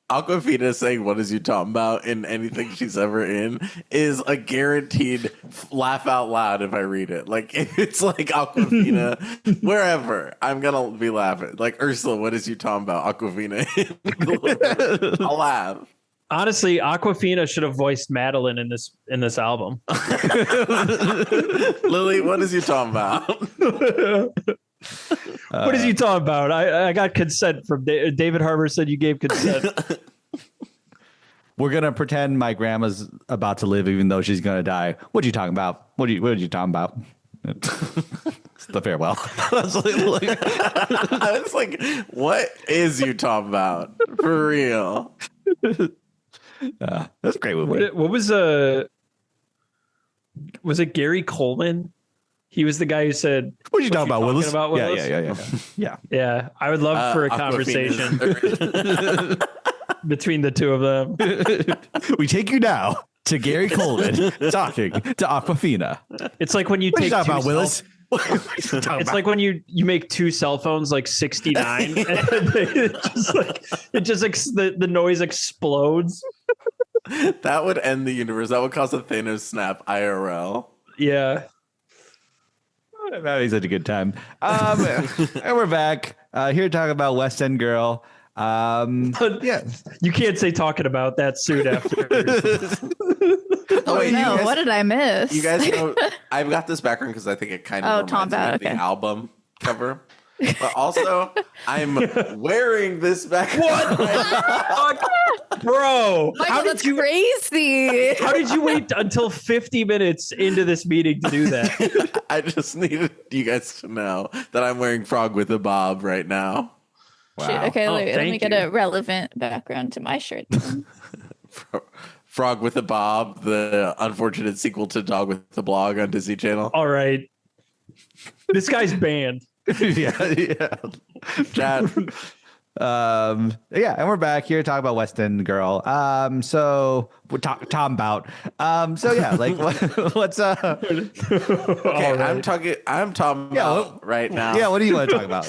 Awkwafina saying "What is you talking about?" in anything she's ever in is a guaranteed laugh out loud if I read it. Like, if it's like Awkwafina, wherever, I'm gonna be laughing. Like, Ursula, what is you talking about? Awkwafina, I'll laugh. Honestly, Awkwafina should have voiced Madeleine in this album. Lily, what is you talking about? What is you talking about? I got consent from David Harbour. Said you gave consent. We're gonna pretend my grandma's about to live, even though she's gonna die. What are you talking about? What are you talking about? It's the farewell. I was like, what is you talking about? For real. That's a great movie. What was it Gary Coleman He was the guy who said, What are you talking about, talking Willis? about, Willis? Yeah. Yeah, I would love for a conversation between the two of them. We take you now to Gary Coleman talking to Aquafina. It's like when you What are you take talking two about, Willis? What are you talking It's about? like when you make two cell phones like 69 and the noise explodes. That would end the universe. That would cause a Thanos snap IRL. Yeah. I'm having such a good time. And we're back here to talk about West End Girl. Yeah. You can't say talking about that soon after. Oh, wait, No, you guys, what did I miss? you guys know I've got this background because I think it kind of Tom reminds me Bout, of the okay. album cover. But also, I'm wearing this background. Bro, Michael, that's crazy. how did you wait until 50 minutes into this meeting to do that? I just needed you guys to know that I'm wearing Frog with a Bob right now. Shoot, okay, Oh, let me thank get you. a relevant background to my shirt. then. Frog with a Bob, the unfortunate sequel to Dog with a Blog on Disney Channel. All right. This guy's banned. yeah. Chad, Yeah, and we're back here talking about West End Girl. So we're Tom Bout. So yeah, like what's okay, I'm Tom Bout right now. Yeah, what do you want to talk about?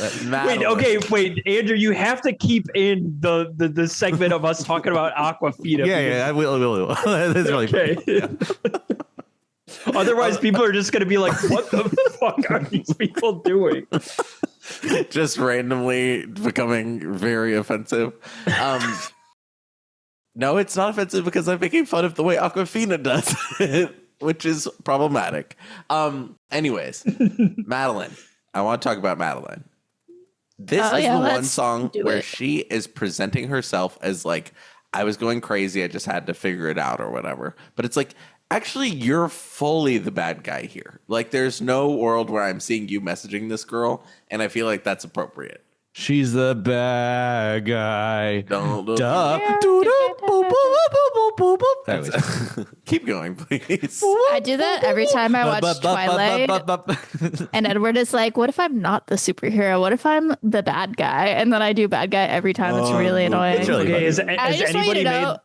Wait, Andrew, you have to keep in the segment of us talking about Aquafina. Yeah, I will. That's really Okay. Otherwise, people are just going to be like, what the fuck are these people doing? Just randomly becoming very offensive. No, it's not offensive because I'm making fun of the way Aquafina does it, which is problematic. Anyways, Madeleine. I want to talk about Madeleine. This is the one let's song do where it. she is presenting herself as like, I was going crazy, I just had to figure it out or whatever. But it's like, actually, you're fully the bad guy here. Like, there's no world where I'm seeing you messaging this girl, and I feel like that's appropriate. She's the bad guy. Don't look. Duh. Doo-doo, boop, boop, boop, boop, boop, boop. Anyways. Keep going, please. I do that every time I watch Twilight. And Edward is like, what if I'm not the superhero? What if I'm the bad guy? And then I do bad guy every time. It's really annoying. It's really Okay, funny. I has just want you anybody to made... know,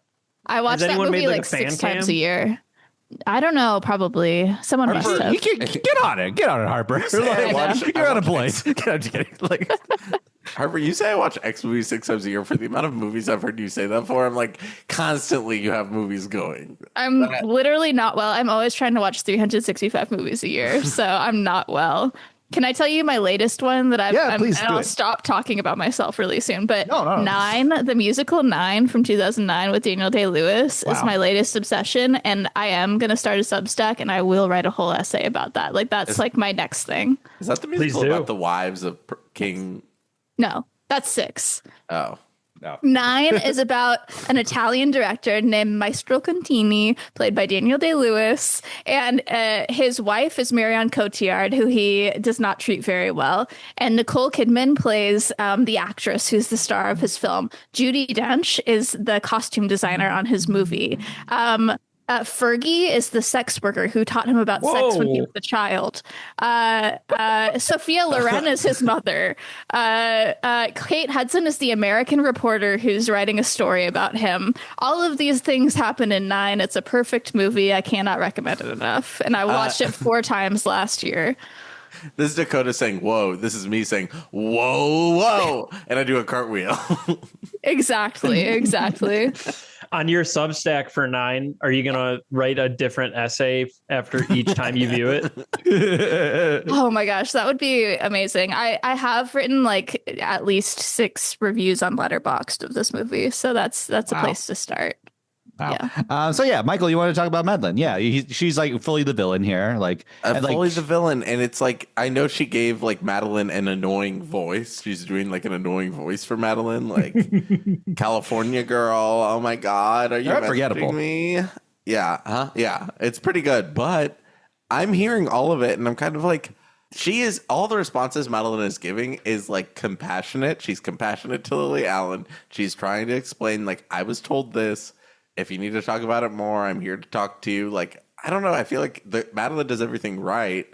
I watch has that anyone movie made, like, like a fan 6 times cam? a year. I don't know, probably. Someone must Harper, have. you get on it. Get on it, Harper. I watch- You're I on a watch plane. I'm just kidding. Like, Harper, you say I watch X movies 6 times a year. For the amount of movies I've heard you say that for, I'm like, constantly you have movies going. I'm literally not well. I'm always trying to watch 365 movies a year, so I'm not well. Can I tell you my latest one that please do I'll it. stop talking about myself really soon. But No. Nine, the musical Nine from 2009 with Daniel Day-Lewis is my latest obsession, and I am gonna start a Substack, and I will write a whole essay about that. Like that's like my next thing. Is that the musical do. about the wives of King? No, that's 6. Oh, 9 is about an Italian director named Maestro Contini, played by Daniel Day-Lewis, and his wife is Marion Cotillard, who he does not treat very well. And Nicole Kidman plays the actress who's the star of his film. Judi Dench is the costume designer on his movie. Fergie is the sex worker who taught him about sex when he was a child. Sophia Loren is his mother. Kate Hudson is the American reporter who's writing a story about him. All of these things happen in 9. It's a perfect movie. I cannot recommend it enough. And I watched it 4 times last year. this is Dakota saying "whoa." This is me saying "whoa, whoa," and I do a cartwheel. Exactly. On your Substack for 9, are you going to write a different essay after each time you view it? Oh my gosh, that would be amazing. I have written like at least 6 reviews on Letterboxd of this movie. So that's a place to start. wow. Yeah. So yeah, Michael, you want to talk about Madeleine? Yeah, she's like fully the villain here. Like, and, like, Fully the villain, and it's like I know she gave like Madeleine an annoying voice. She's doing like an annoying voice for Madeleine, like California girl. Oh my god, are you They're messaging forgettable. me? Yeah, yeah, it's pretty good, but I'm hearing all of it, and I'm kind of like, she is all the responses Madeleine is giving is like compassionate. She's compassionate to Lily Allen. She's trying to explain like I was told this. If you need to talk about it more, I'm here to talk to you. Like, I don't know. I feel like Madeleine does everything right.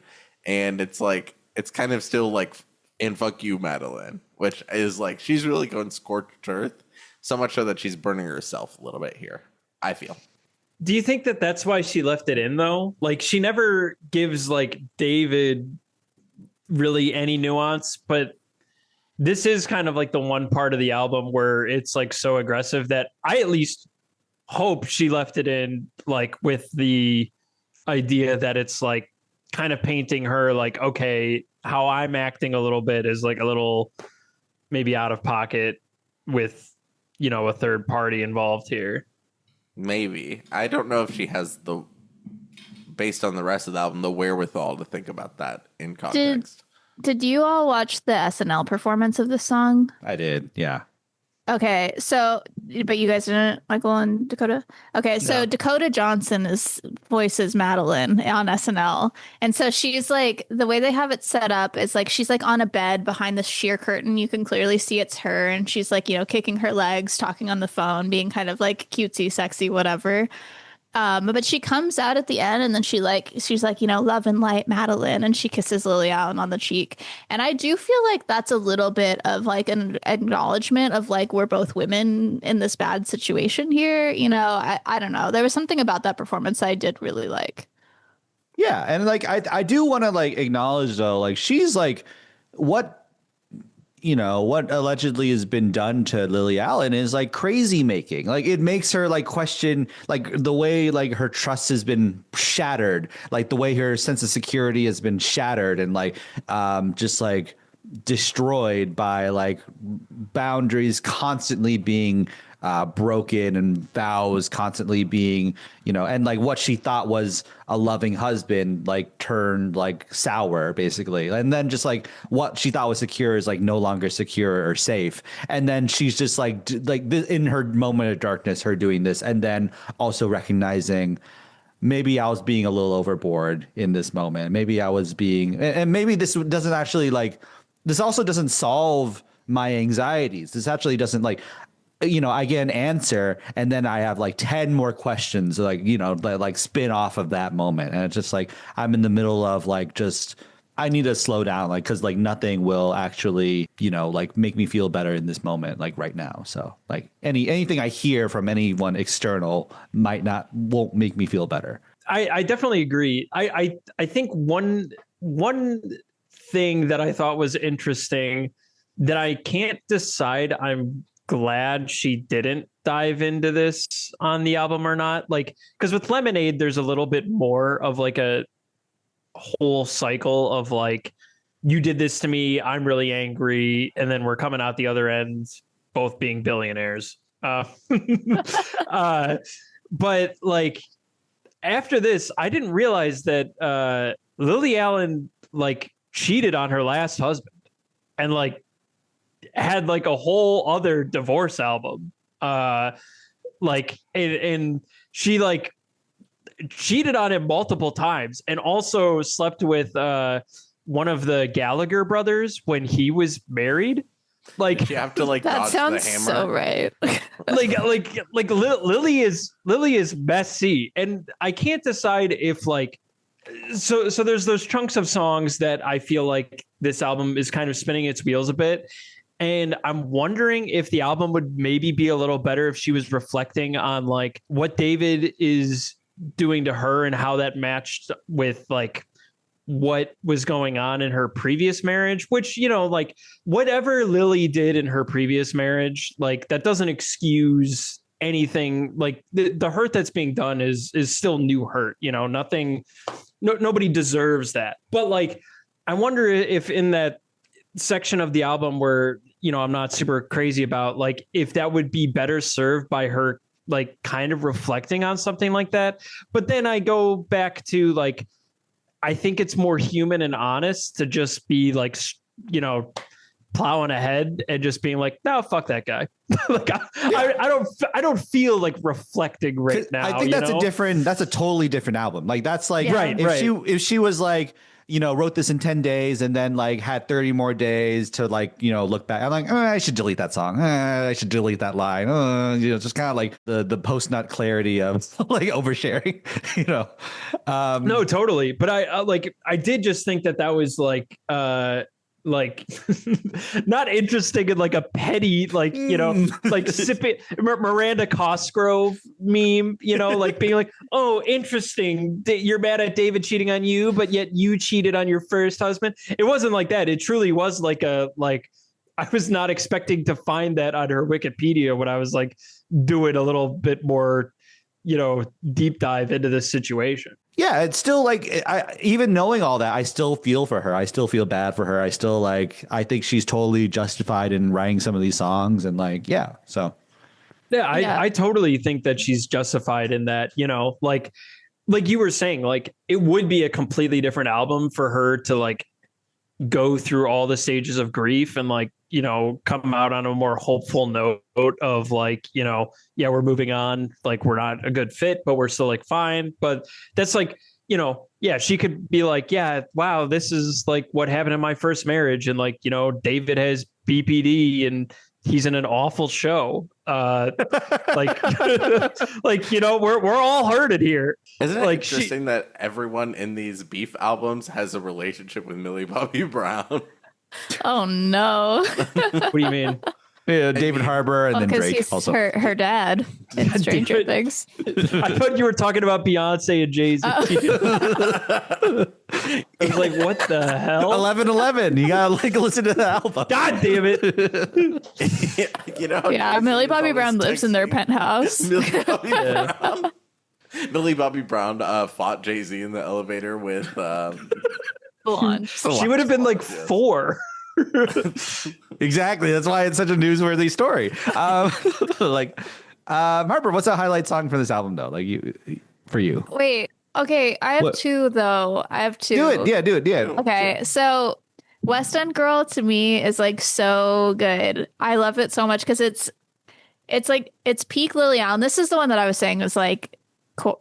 And it's like, it's kind of still like, and fuck you, Madeleine, which is like, she's really going scorched earth, so much so that she's burning herself a little bit here, I feel. Do you think that that's why she left it in, though? Like, she never gives, like, David really any nuance, but this is kind of like the one part of the album where it's, like, so aggressive that I at least hope she left it in, like, with the idea that it's, like, kind of painting her, like, okay, how I'm acting a little bit is, like, a little maybe out of pocket with, you know, a third party involved here. Maybe. I don't know if she has the, based on the rest of the album, the wherewithal to think about that in context. Did you all watch the SNL performance of this song? I did. Yeah. Okay, so, but you guys didn't, Michael and Dakota? Okay, so No. Dakota Johnson voices Madeleine on SNL. And so she's like, the way they have it set up is like, she's like on a bed behind the sheer curtain. You can clearly see it's her. And she's like, you know, kicking her legs, talking on the phone, being kind of like cutesy, sexy, whatever. But she comes out at the end and then she's like, you know, love and light, Madeleine, and she kisses Lily Allen on the cheek. And I do feel like that's a little bit of like an acknowledgement of like, we're both women in this bad situation here. You know, I don't know. There was something about that performance I did really like. Yeah. And like, I do want to like acknowledge though, like she's like, what allegedly has been done to Lily Allen is like crazy making. Like it makes her like question like the way like her trust has been shattered, like the way her sense of security has been shattered and like just like destroyed by like boundaries constantly being broken and vows constantly being, you know, and like what she thought was a loving husband like turned like sour basically. And then just like what she thought was secure is like no longer secure or safe. And then she's just like in her moment of darkness, her doing this and then also recognizing maybe I was being a little overboard in this moment. Maybe I was being, and maybe this doesn't actually like, this also doesn't solve my anxieties. This actually doesn't like, you know, I get an answer and then I have like 10 more questions, like, you know, that like spin off of that moment. And it's just like, I'm in the middle of like, just, I need to slow down, like, cause like nothing will actually, you know, like make me feel better in this moment, like right now. So like anything I hear from anyone external won't make me feel better. I definitely agree. I think one thing that I thought was interesting that I can't decide I'm glad she didn't dive into this on the album or not. Like, because with Lemonade, there's a little bit more of like a whole cycle of like, you did this to me, I'm really angry, and then we're coming out the other end, both being billionaires. But like after this, I didn't realize that Lily Allen like cheated on her last husband and like had like a whole other divorce album. Like, and she like cheated on him multiple times and also slept with one of the Gallagher brothers when he was married. Like You have to like That dodge sounds the hammer. so right. Lily is messy, and I can't decide if like so there's those chunks of songs that I feel like this album is kind of spinning its wheels a bit. And I'm wondering if the album would maybe be a little better if she was reflecting on like what David is doing to her and how that matched with like what was going on in her previous marriage, which, you know, like whatever Lily did in her previous marriage, like that doesn't excuse anything. Like the hurt that's being done is still new hurt, you know, nobody deserves that. But like, I wonder if in that section of the album where, you know, I'm not super crazy about, like, if that would be better served by her, like, kind of reflecting on something like that. But then I go back to, like, I think it's more human and honest to just be, like, you know, plowing ahead and just being like, no, fuck that guy. Like I don't feel like reflecting right now. I think that's a totally different album. Like that's like if she was like, wrote this in 10 days and then like had 30 more days to like, look back. I'm like, I should delete that song. I should delete that line. Just kind of like the post-nut clarity of like oversharing, No, totally. But I did just think that was like not interesting in like a petty, like, like sipping Miranda Cosgrove meme, like being like, oh, interesting. You're mad at David cheating on you, but yet you cheated on your first husband. It wasn't like that. It truly was like I was not expecting to find that on her Wikipedia when I was like doing a little bit more, deep dive into this situation. Yeah, it's still like, even knowing all that, I still feel for her. I still feel bad for her. I still like, I think she's totally justified in writing some of these songs and like, yeah. So. Yeah, I totally think that she's justified in that, like you were saying, like it would be a completely different album for her to like go through all the stages of grief and like, come out on a more hopeful note of like, yeah, we're moving on. Like we're not a good fit, but we're still like fine. But that's like, yeah, she could be like, yeah, wow, this is like what happened in my first marriage. And like, David has BPD and he's in an awful show. Like, we're all hurted here. Isn't it like interesting that everyone in these beef albums has a relationship with Millie Bobby Brown? Oh no. What do you mean? Yeah, David Harbour and then Drake he's also. Her dad in Stranger Things. I thought you were talking about Beyonce and Jay-Z. I was like, what the hell? 11:11. You gotta like listen to the album. God damn it. Yeah, Millie Bobby Brown lives in their penthouse. Millie Bobby Brown fought Jay-Z in the elevator with She would have been like 4. Exactly. That's why it's such a newsworthy story. Harper, what's a highlight song for this album though? Like for you? Wait. Okay, I have two though. I have two. Do it. Yeah, do it. Yeah. Okay, so West End Girl to me is like so good. I love it so much because it's like it's peak Lily Allen. This is the one that I was saying was like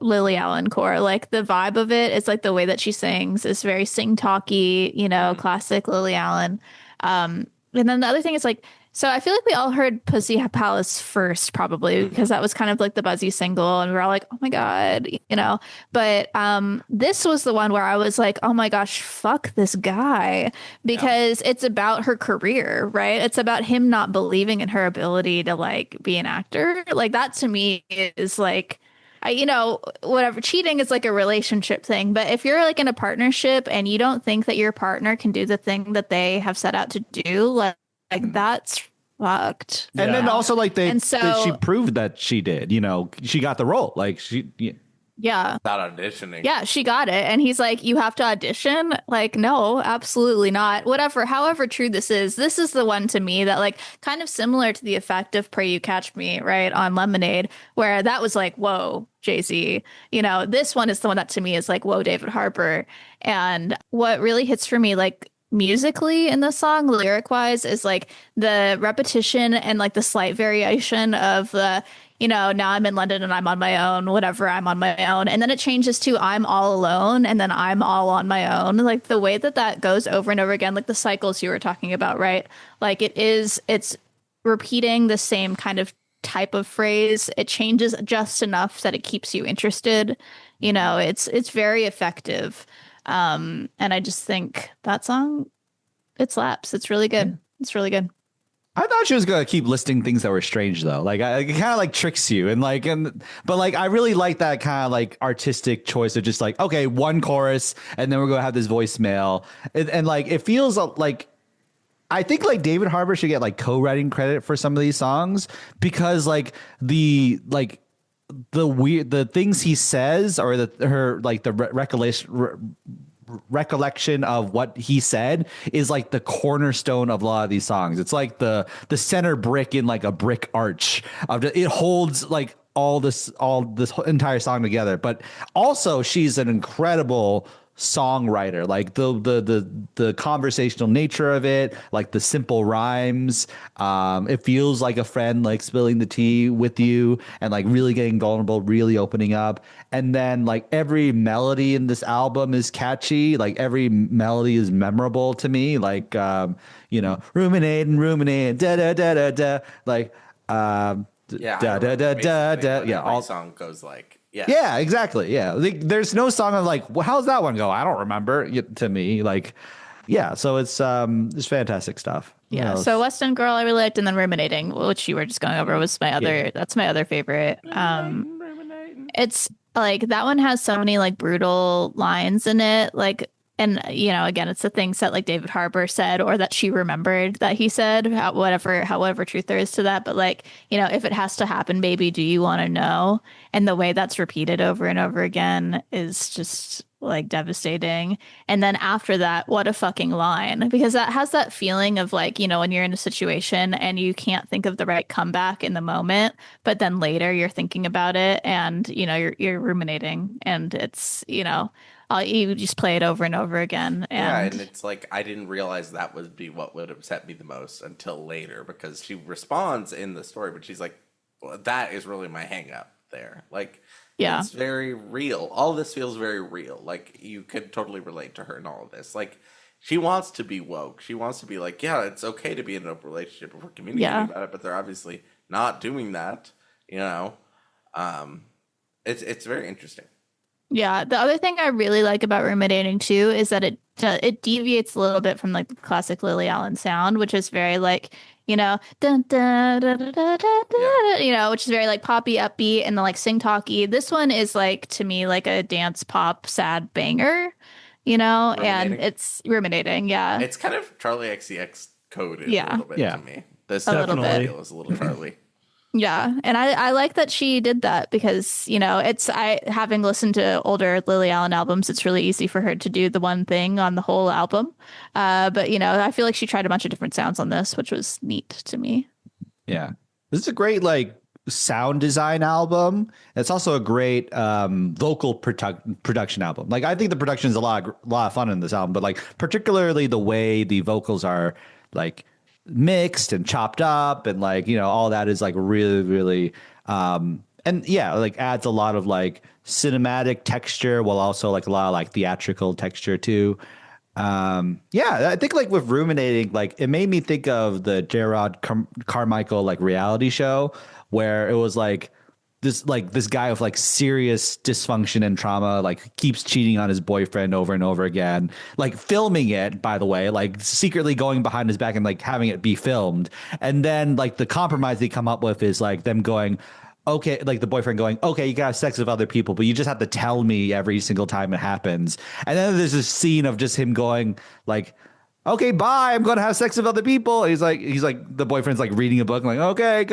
Lily Allen core. Like the vibe of it, it's like the way that she sings is very sing talky, classic Lily Allen. And then the other thing is like, so I feel like we all heard Pussy Palace first, probably because that was kind of like the buzzy single, and we were all like, oh my god, But this was the one where I was like, oh my gosh, fuck this guy, because it's about her career, right? It's about him not believing in her ability to like be an actor. Like that to me is like. Whatever, cheating is like a relationship thing, but if you're like in a partnership and you don't think that your partner can do the thing that they have set out to do, like that's fucked. And then also like she proved that she did, she got the role. Like yeah. Without auditioning. Yeah, she got it. And he's like, you have to audition? Like, no, absolutely not. Whatever, however true this is the one to me that like kind of similar to the effect of Pray You Catch Me, right, on Lemonade, where that was like, whoa, Jay-Z. This one is the one that to me is like, whoa, David Harbour. And what really hits for me, like musically in the song, lyric wise, is like the repetition and like the slight variation of the now I'm in London and I'm on my own, whatever, I'm on my own. And then it changes to I'm all alone and then I'm all on my own. Like the way that goes over and over again, like the cycles you were talking about, right? Like it's repeating the same kind of type of phrase. It changes just enough that it keeps you interested. It's very effective. And I just think that song, it slaps. It's really good. It's really good. I thought she was gonna keep listing things that were strange though. Like it kind of like tricks you but like I really like that kind of like artistic choice of just like, okay, one chorus and then we're gonna have this voicemail and like it feels like I think like David Harbour should get like co-writing credit for some of these songs because like the things he says or the recollection of what he said is like the cornerstone of a lot of these songs. It's like the center brick in like a brick arch of it holds like all this entire song together. But also she's an incredible songwriter, like the conversational nature of it, like the simple rhymes. It feels like a friend like spilling the tea with you and like really getting vulnerable, really opening up. And then like every melody in this album is catchy, like every melody is memorable to me, like ruminating da da da da da, like Yeah, da da da da da, yeah, all all song goes like yeah, exactly. Yeah. Like, there's no song I'm like, well, how's that one go? I don't remember to me. Like, yeah. So it's fantastic stuff. Yeah. So West End Girl I really liked, and then Ruminating, which you were just going over, was my other. That's my other favorite. It's like that one has so many like brutal lines in it, like. And, again, it's the things that like David Harbour said or that she remembered that he said, however truth there is to that. But like, if it has to happen, baby, do you want to know? And the way that's repeated over and over again is just like devastating. And then after that, what a fucking line, because that has that feeling of like, when you're in a situation and you can't think of the right comeback in the moment, but then later you're thinking about it and, you're ruminating and it's, you just play it over and over again. And it's like, I didn't realize that would be what would upset me the most until later, because she responds in the story, but she's like, well, that is really my hang up there. Like, it's very real. All this feels very real. Like, you could totally relate to her in all of this. Like, she wants to be woke. She wants to be like, yeah, it's okay to be in an open relationship if we're communicating about it, but they're obviously not doing that, It's very interesting. Yeah, the other thing I really like about Ruminating too is that it deviates a little bit from like the classic Lily Allen sound, which is very like, dun, dun, da, da, da, da, da, which is very like poppy, upbeat, and then like sing talky. This one is like, to me, like a dance pop sad banger, and it's Ruminating. Yeah, it's kind of Charlie XCX coded a little bit to me. This definitely feels a little Charlie. Yeah, and I like that she did that because, having listened to older Lily Allen albums, it's really easy for her to do the one thing on the whole album. But, I feel like she tried a bunch of different sounds on this, which was neat to me. Yeah. This is a great, like, sound design album. It's also a great vocal production album. Like, I think the production is a lot of fun in this album, but, like, particularly the way the vocals are, like, mixed and chopped up and like all that is like really really like adds a lot of like cinematic texture while also like a lot of like theatrical texture too. I think like with Ruminating, like it made me think of the Gerard Carmichael like reality show where it was like this guy with like serious dysfunction and trauma, like keeps cheating on his boyfriend over and over again, like filming it, by the way, like secretly going behind his back and like having it be filmed. And then like the compromise they come up with is like them going, okay, like the boyfriend going, okay, you can have sex with other people, but you just have to tell me every single time it happens. And then there's this scene of just him going like, okay, bye, I'm going to have sex with other people. He's like, the boyfriend's like reading a book. I'm like, okay.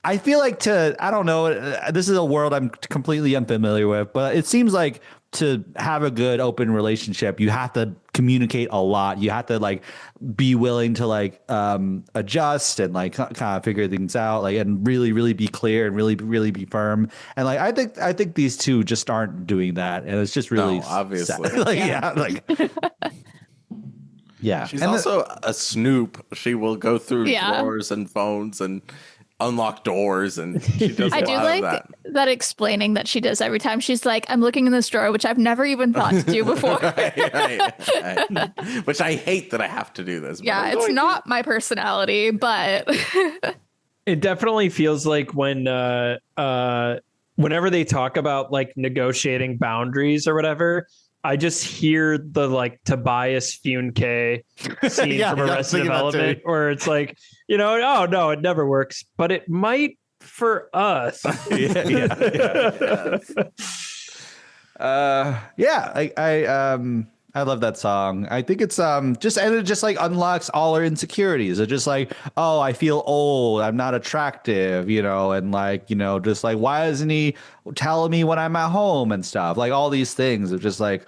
I feel like I don't know, this is a world I'm completely unfamiliar with, but it seems like to have a good open relationship, you have to communicate a lot. You have to like be willing to like adjust and like kind of figure things out, like, and really, really be clear and really, really be firm. And like, I think these two just aren't doing that. And it's just really obviously yeah. She's also a snoop. She will go through drawers and phones and unlock doors, and she does I do like that explaining that she does every time. She's like, I'm looking in this drawer, which I've never even thought to do before. right. Which I hate that I have to do this. Yeah, it's not my personality, but it definitely feels like when whenever they talk about like negotiating boundaries or whatever, I just hear the like Tobias Funke scene from Arrested Development, where it's like, oh no, it never works, but it might for us. I love that song. I think it's it just like unlocks all our insecurities. It's just like, oh, I feel old, I'm not attractive, and like, just like, why isn't he telling me when I'm at home and stuff? Like all these things of just like,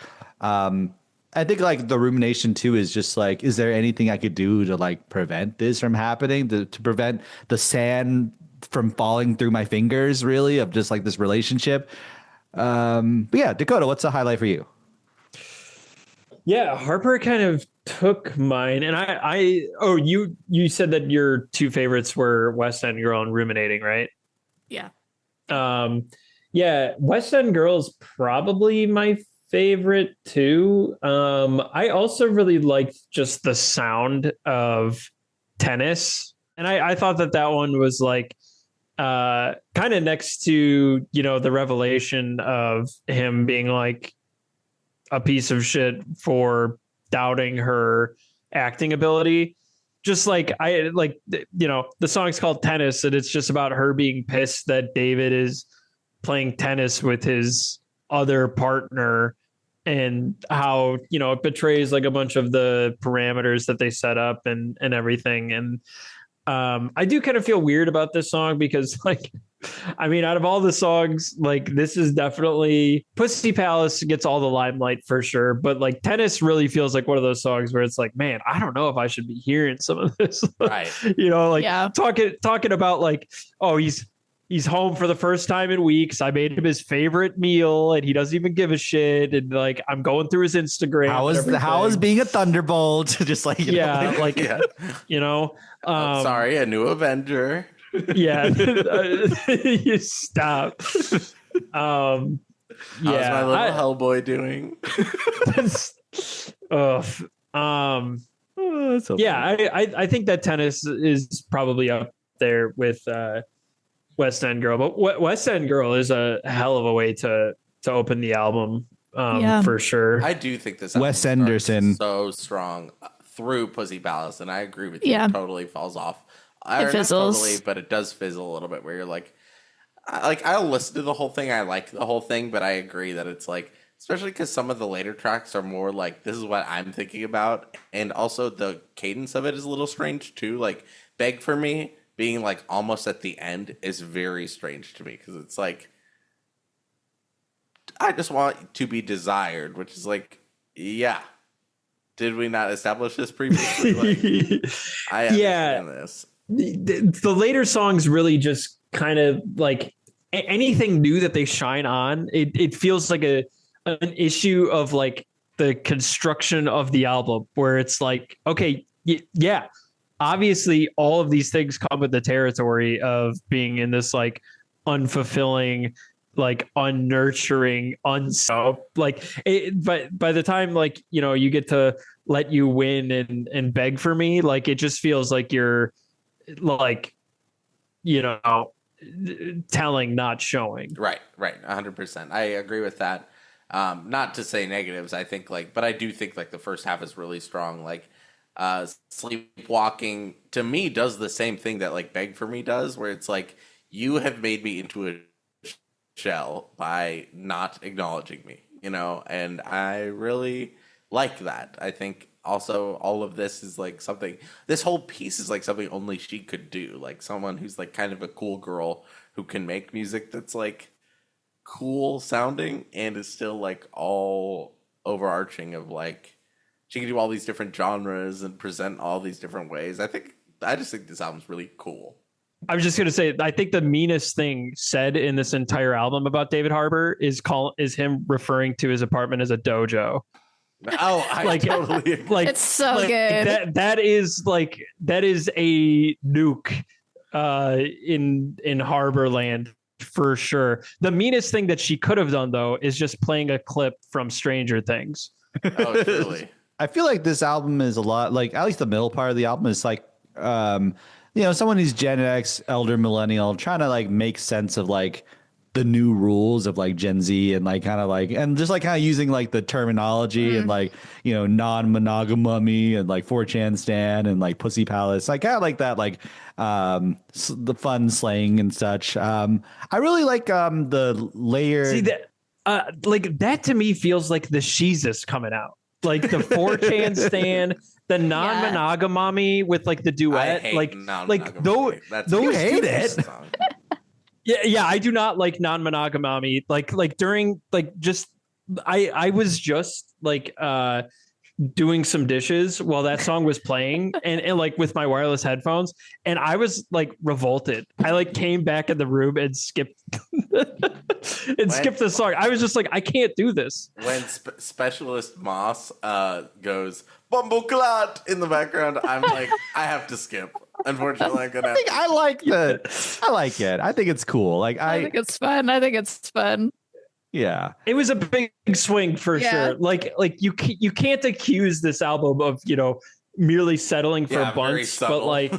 I think like the rumination too is just like, is there anything I could do to like prevent this from happening, to prevent the sand from falling through my fingers, really, of just like this relationship? But yeah, Dakota, what's the highlight for you? Yeah, Harper kind of took mine, and you said that your two favorites were West End Girl and Ruminating, right? Yeah. Yeah, West End Girl is probably my favorite too. I also really liked just the sound of Tennis, and I thought that one was like kind of next to the revelation of him being like a piece of shit for doubting her acting ability. Just like the song's called Tennis, and it's just about her being pissed that David is playing tennis with his other partner, and how it betrays like a bunch of the parameters that they set up and everything. And I do kind of feel weird about this song because out of all the songs, like this is definitely Pussy Palace gets all the limelight for sure. But like Tennis really feels like one of those songs where it's like, man, I don't know if I should be hearing some of this. Right. Talking about like, oh, he's home for the first time in weeks. I made him his favorite meal and he doesn't even give a shit. And like, I'm going through his Instagram. How is being a Thunderbolt? Just like, sorry, a new Avenger. Yeah. You stop. How's my little Hellboy doing? I think that Tennis is probably up there with West End Girl, but West End Girl is a hell of a way to open the album, for sure. I do think this Wes Anderson so strong through Pussy Palace, and I agree with you. Yeah. It totally falls off. It fizzles. Not totally, but it does fizzle a little bit where you're like I'll listen to the whole thing. I like the whole thing, but I agree that it's like, especially because some of the later tracks are more like, this is what I'm thinking about. And also the cadence of it is a little strange too. Like Beg For Me being like almost at the end is very strange to me because it's like, I just want to be desired, which is like, yeah. Did we not establish this previously? Like, I understand this. The later songs really just kind of like anything new that they shine on. It feels like an issue of like the construction of the album where it's like, okay, yeah, obviously all of these things come with the territory of being in this like unfulfilling, like unnurturing, but by the time like you get to Let You Win and Beg For Me, like it just feels like you're like telling, not showing. Right 100%. I agree with that. Not to say negatives, I think but I do think like the first half is really strong. Like Sleepwalking to me does the same thing that like Beg For Me does, where it's like, you have made me into a shell by not acknowledging me, and I really like that. I think also all of this is like something, this whole piece is like something only she could do, like someone who's like kind of a cool girl who can make music that's like cool sounding and is still like all overarching of like, she can do all these different genres and present all these different ways. I just think this album's really cool. I was just going to say, I think the meanest thing said in this entire album about David Harbour is him referring to his apartment as a dojo. Oh, I totally agree. Like, it's so like, good. That is a nuke in Harbor Land for sure. The meanest thing that she could have done though is just playing a clip from Stranger Things. Oh, truly. I feel like this album is a lot like, at least the middle part of the album is like, someone who's Gen X, elder millennial, trying to like make sense of like the new rules of like Gen Z and like kind of like, and just like kind of using like the terminology and like, non-monagamummy and like 4chan stan and like Pussy Palace. I kind of like that, like the fun slang and such. I really like the layer. See that, like that to me feels like the Sheezus coming out. Like the 4chan stan, the non-monagamummy with like the duet, those you hate it. Yeah, I do not like non-monagamummy. Like during like just I was just like doing some dishes while that song was playing and like with my wireless headphones. And I was like revolted. I like came back in the room and skipped skipped the song. I was just like, I can't do this. When Specialist Moss goes Bumbleclot in the background, I'm like, I have to skip. Unfortunately, I'm gonna. I like it. I think it's cool. Like I think it's fun. I think it's fun. Yeah, it was a big swing for sure. Like you can't accuse this album of merely settling for bunts, but like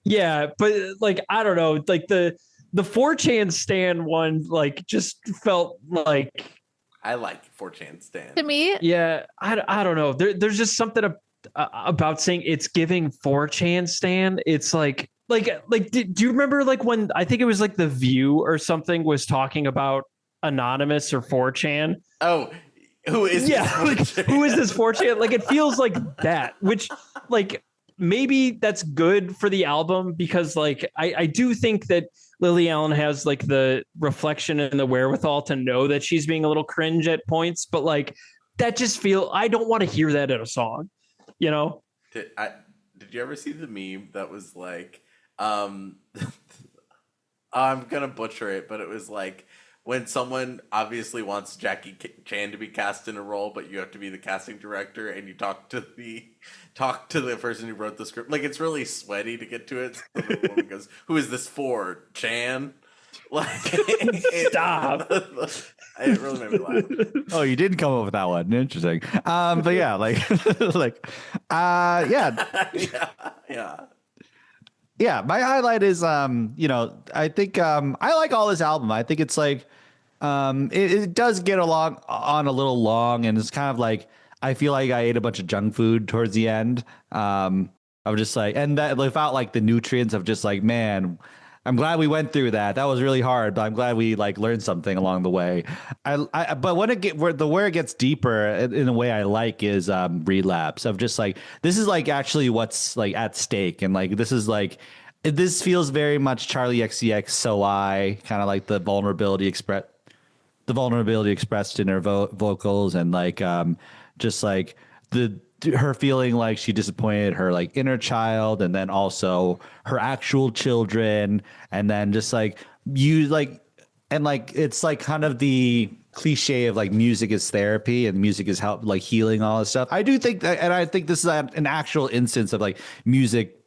yeah, but like I don't know, like the 4chan Stan one like just felt like I like 4chan Stan. To me, yeah, I don't know. There's just something about saying it's giving 4chan Stan. It's like do you remember like when I think it was like The View or something was talking about Anonymous or 4chan? Oh, who is this 4chan? Who is this 4chan? Like it feels like that, which like maybe that's good for the album because like I do think that Lily Allen has like the reflection and the wherewithal to know that she's being a little cringe at points, but like that just I don't want to hear that in a song, Did you ever see the meme that was like, I'm gonna butcher it, but it was like when someone obviously wants Jackie Chan to be cast in a role, but you have to be the casting director and you talk to the person who wrote the script. Like it's really sweaty to get to it. So the woman goes, "Who is this for, Chan?" Like stop. It really made me laugh. Oh, you didn't come up with that one. Interesting. But yeah, yeah. My highlight is, I think I like all this album. I think it's like, it does get along on a little long, and it's kind of like I feel like I ate a bunch of junk food towards the end. I was just like, and that without like the nutrients of just like, man, I'm glad we went through that. That was really hard, but I'm glad we like learned something along the way. But when where it gets deeper in a way I like is Relapse of just like this is like actually what's like at stake, and like this is like this feels very much Charlie XCX So I kind of like the vulnerability expressed in her vocals, and like just like her feeling like she disappointed her like inner child, and then also her actual children, and then just like you like, and like it's like kind of the cliche of like music is therapy and music is help like healing, all this stuff. I do think that, and I think this is an actual instance of like music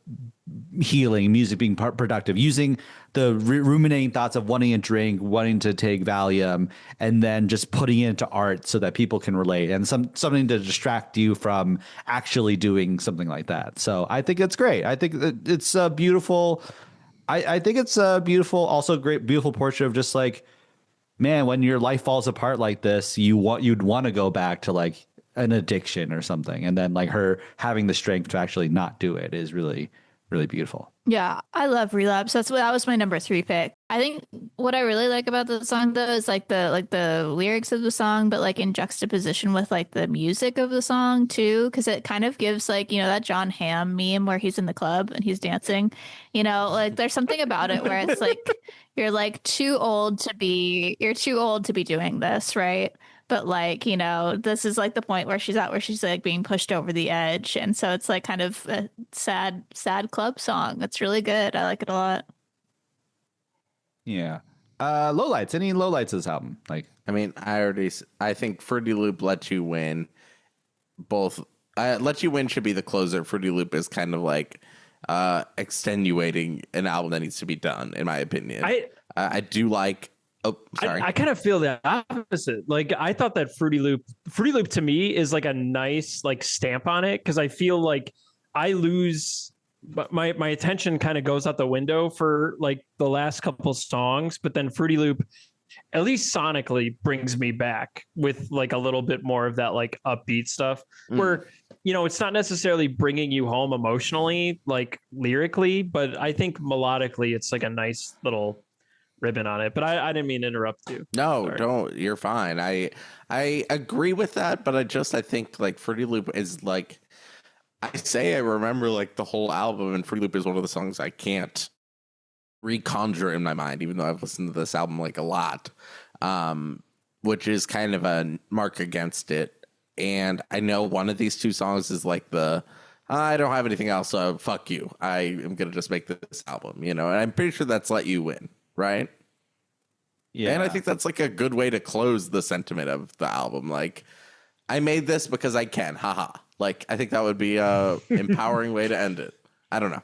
healing, music being productive, using the ruminating thoughts of wanting a drink, wanting to take Valium, and then just putting it into art so that people can relate, and something to distract you from actually doing something like that. So I think it's great. I think it's a beautiful. I think it's a beautiful, also beautiful portrait of just like, man, when your life falls apart like this, you'd want to go back to like an addiction or something, and then like her having the strength to actually not do it is really, really beautiful. Yeah, I love Relapse. That was my number 3 pick. I think what I really like about the song though is like the lyrics of the song, but like in juxtaposition with like the music of the song too, because it kind of gives like that John Hamm meme where he's in the club and he's dancing. Like there's something about it where it's like you're too old to be doing this, right? But like, this is like the point where she's like being pushed over the edge. And so it's like kind of a sad club song. It's really good. I like it a lot. Yeah. Lowlights. Any lowlights of this album? Like, I mean, I think Fruity Loop Let You Win. Both Let You Win should be the closer. Fruity Loop is kind of like extenuating an album that needs to be done, in my opinion. I do like. Oh, sorry. I kind of feel the opposite. Like I thought that Fruity Loop to me is like a nice like stamp on it, because I feel like I lose my attention kind of goes out the window for like the last couple songs, but then Fruity Loop, at least sonically, brings me back with like a little bit more of that like upbeat stuff where it's not necessarily bringing you home emotionally like lyrically, but I think melodically it's like a nice little ribbon on it. But I didn't mean to interrupt you. No, Sorry. Don't. You're fine. I agree with that, but I think like Fruity Loop is like, I remember like the whole album, and Fruity Loop is one of the songs I can't reconjure in my mind, even though I've listened to this album like a lot, which is kind of a mark against it. and I know one of these two songs is like the I don't have anything else, so fuck you. I am gonna just make this album, and I'm pretty sure that's Let You Win, right? Yeah. And I think that's like a good way to close the sentiment of the album. Like, I made this because I can, haha. Like, I think that would be a empowering way to end it. I don't know.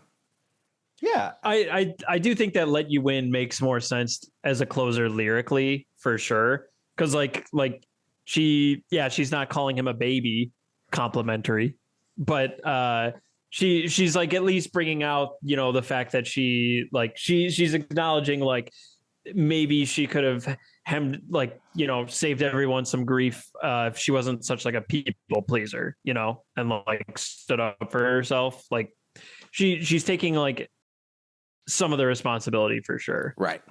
Yeah. I do think that Let You Win makes more sense as a closer lyrically, for sure. Because like she's not calling him a baby, complimentary, but she's like at least bringing out, the fact that she's acknowledging like maybe she could have saved everyone some grief if she wasn't such like a people pleaser, and like stood up for herself. Like she's taking like some of the responsibility for sure. Right.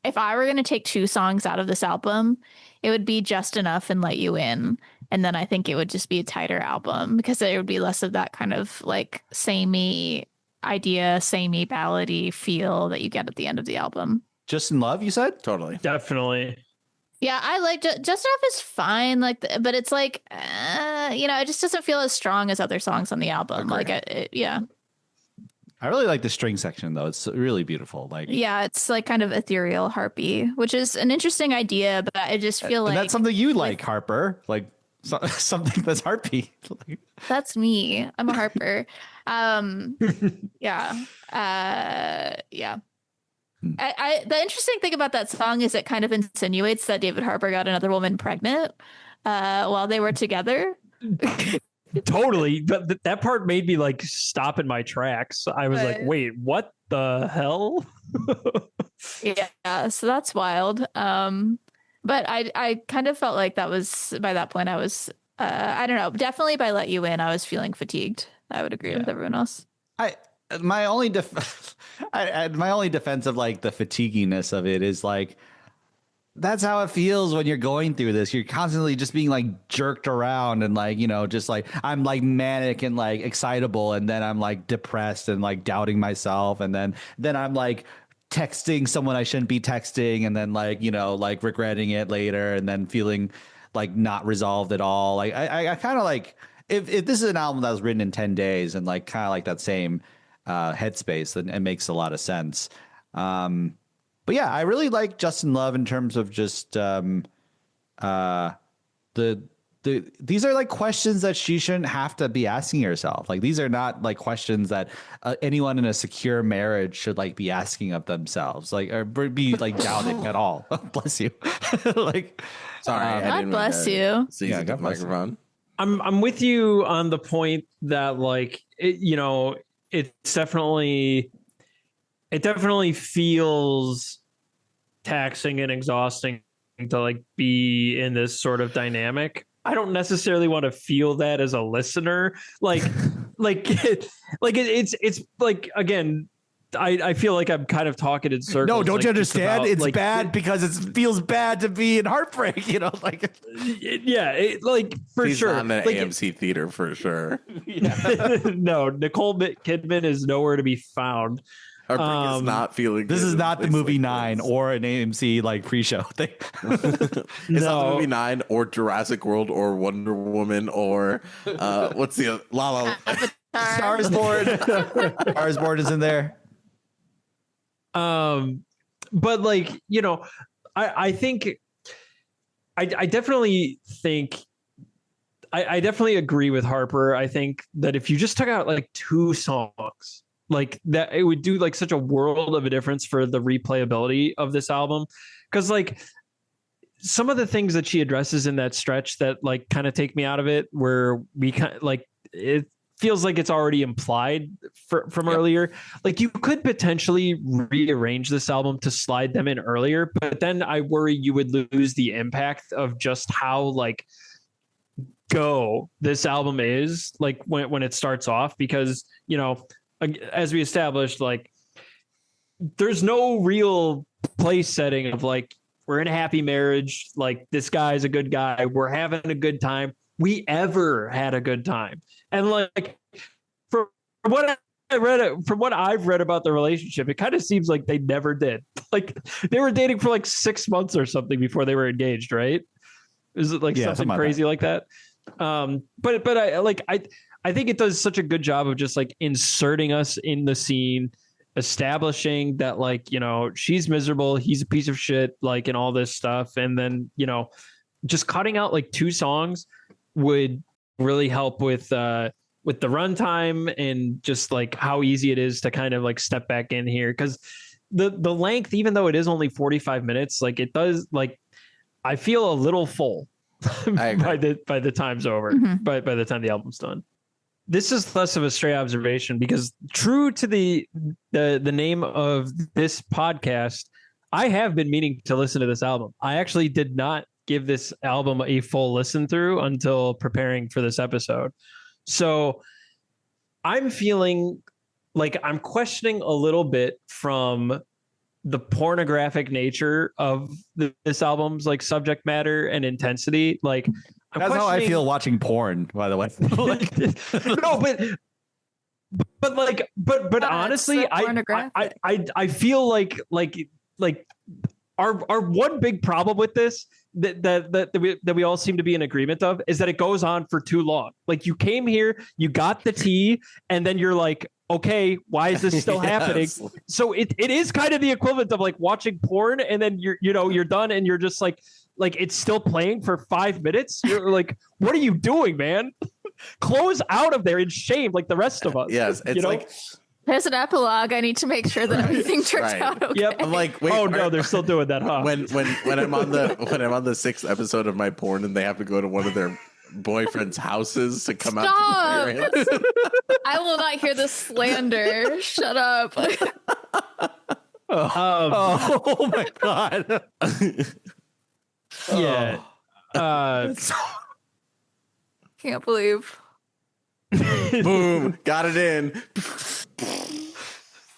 If I were going to take two songs out of this album, it would be Just Enough and Let You In. And then I think it would just be a tighter album because there would be less of that kind of like samey idea, samey ballady feel that you get at the end of the album. Just in Love, you said? Totally. Definitely. Yeah, I like Just Enough is fine, but it's like, it just doesn't feel as strong as other songs on the album. Agreed. Like, I really like the string section though. It's really beautiful. Like, yeah, it's like kind of ethereal harpy, which is an interesting idea, but I just feel like that's something you like, Harper. Like something that's harpy. that's me. I'm a harper. Yeah. Yeah. The interesting thing about that song is it kind of insinuates that David Harbour got another woman pregnant while they were together. Totally. But that part made me like stop in my tracks. I was like, wait, what the hell? Yeah. So that's wild. But I kind of felt like that was, by that point, I was, I don't know, definitely by Let You In, I was feeling fatigued. I would agree with everyone else. My only defense of like the fatiguiness of it is like, that's how it feels when you're going through this. You're constantly just being like jerked around and like, just like I'm like manic and like excitable. And then I'm like depressed and like doubting myself. And then I'm like texting someone I shouldn't be texting. And then like, like regretting it later and then feeling like not resolved at all. Like I kind of like if this is an album that was written in 10 days and like kind of like that same headspace, then it makes a lot of sense. But yeah, I really like Justin Love in terms of just these are like questions that she shouldn't have to be asking herself. Like these are not like questions that anyone in a secure marriage should like be asking of themselves, like or be like doubting at all. Bless you. Like, sorry, I God didn't bless you. Seize the microphone. I'm with you on the point that like it's definitely feels taxing and exhausting to like be in this sort of dynamic. I don't necessarily want to feel that as a listener. It's like, again, I feel like I'm kind of talking in circles. No, don't like, you understand? about, it's like, bad because it feels bad to be in heartbreak, like. For He's sure. not in an Like, AMC theater for sure. no, Nicole Kidman is nowhere to be found. Heartbreak is not feeling This good is in not the places movie like 9 this. or an AMC like pre-show thing. It's not the movie 9 or Jurassic World or Wonder Woman or what's the other? La La Land. Stars Born. Stars Born is in there. But like, I think I definitely think I definitely agree with Harper. I think that if you just took out like 2 songs, like that, it would do like such a world of a difference for the replayability of this album. Cause like some of the things that she addresses in that stretch that like kind of take me out of it, where we kind of like, it feels like it's already implied from earlier. Like you could potentially rearrange this album to slide them in earlier, but then I worry you would lose the impact of just how like go this album is like when it starts off, because, as we established, like there's no real place setting of like, we're in a happy marriage. Like this guy's a good guy. We're having a good time. We ever had a good time. And like, from what I've read about the relationship, it kind of seems like they never did. Like they were dating for like 6 months or something before they were engaged. Right. Is it like something crazy like that? But I think it does such a good job of just like inserting us in the scene, establishing that like, you know, she's miserable, he's a piece of shit, like, and all this stuff. And then, you know, just cutting out like 2 songs would really help with the runtime and just like how easy it is to kind of like step back in here. Cause the length, even though it is only 45 minutes, like it does, like, I feel a little full by the time's over, by the time the album's done. This is less of a stray observation because true to the name of this podcast, I have been meaning to listen to this album. I actually did not give this album a full listen through until preparing for this episode. So I'm feeling like I'm questioning a little bit from the pornographic nature of this album's like subject matter and intensity. Like, that's how I feel watching porn, by the way. No, but honestly, I feel like our one big problem with this that we all seem to be in agreement of is that it goes on for too long. Like, you came here, you got the tea, and then you're like, okay, why is this still happening? So it is kind of the equivalent of like watching porn, and then you're done, and you're just like it's still playing for 5 minutes. You're like, what are you doing, man? Close out of there in shame, like the rest of us. Yes, it's like there's an epilogue. I need to make sure that everything turns out okay. Yep. I'm like, wait, no, they're still doing that, huh? When I'm on the 6th episode of my porn and they have to go to one of their boyfriend's houses to come out to the parents. I will not hear this slander. Shut up. Oh my god. Yeah. Can't believe. Boom, got it in.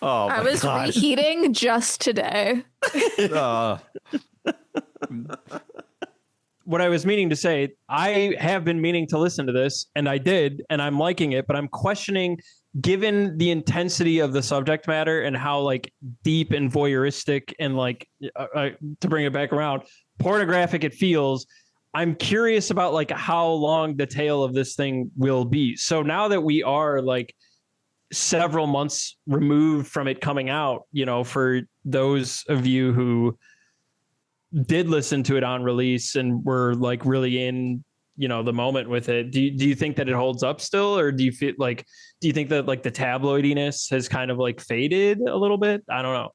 Oh my I was god. reheating just today. What I was meaning to say, I have been meaning to listen to this, and I did, and I'm liking it, but I'm questioning, given the intensity of the subject matter and how like deep and voyeuristic and like to bring it back around, pornographic it feels. I'm curious about like how long the tail of this thing will be. So now that we are like several months removed from it coming out, you know, for those of you who did listen to it on release and were like really in, you know, the moment with it, do you think that it holds up still, or do you think that like the tabloidiness has kind of like faded a little bit? I don't know.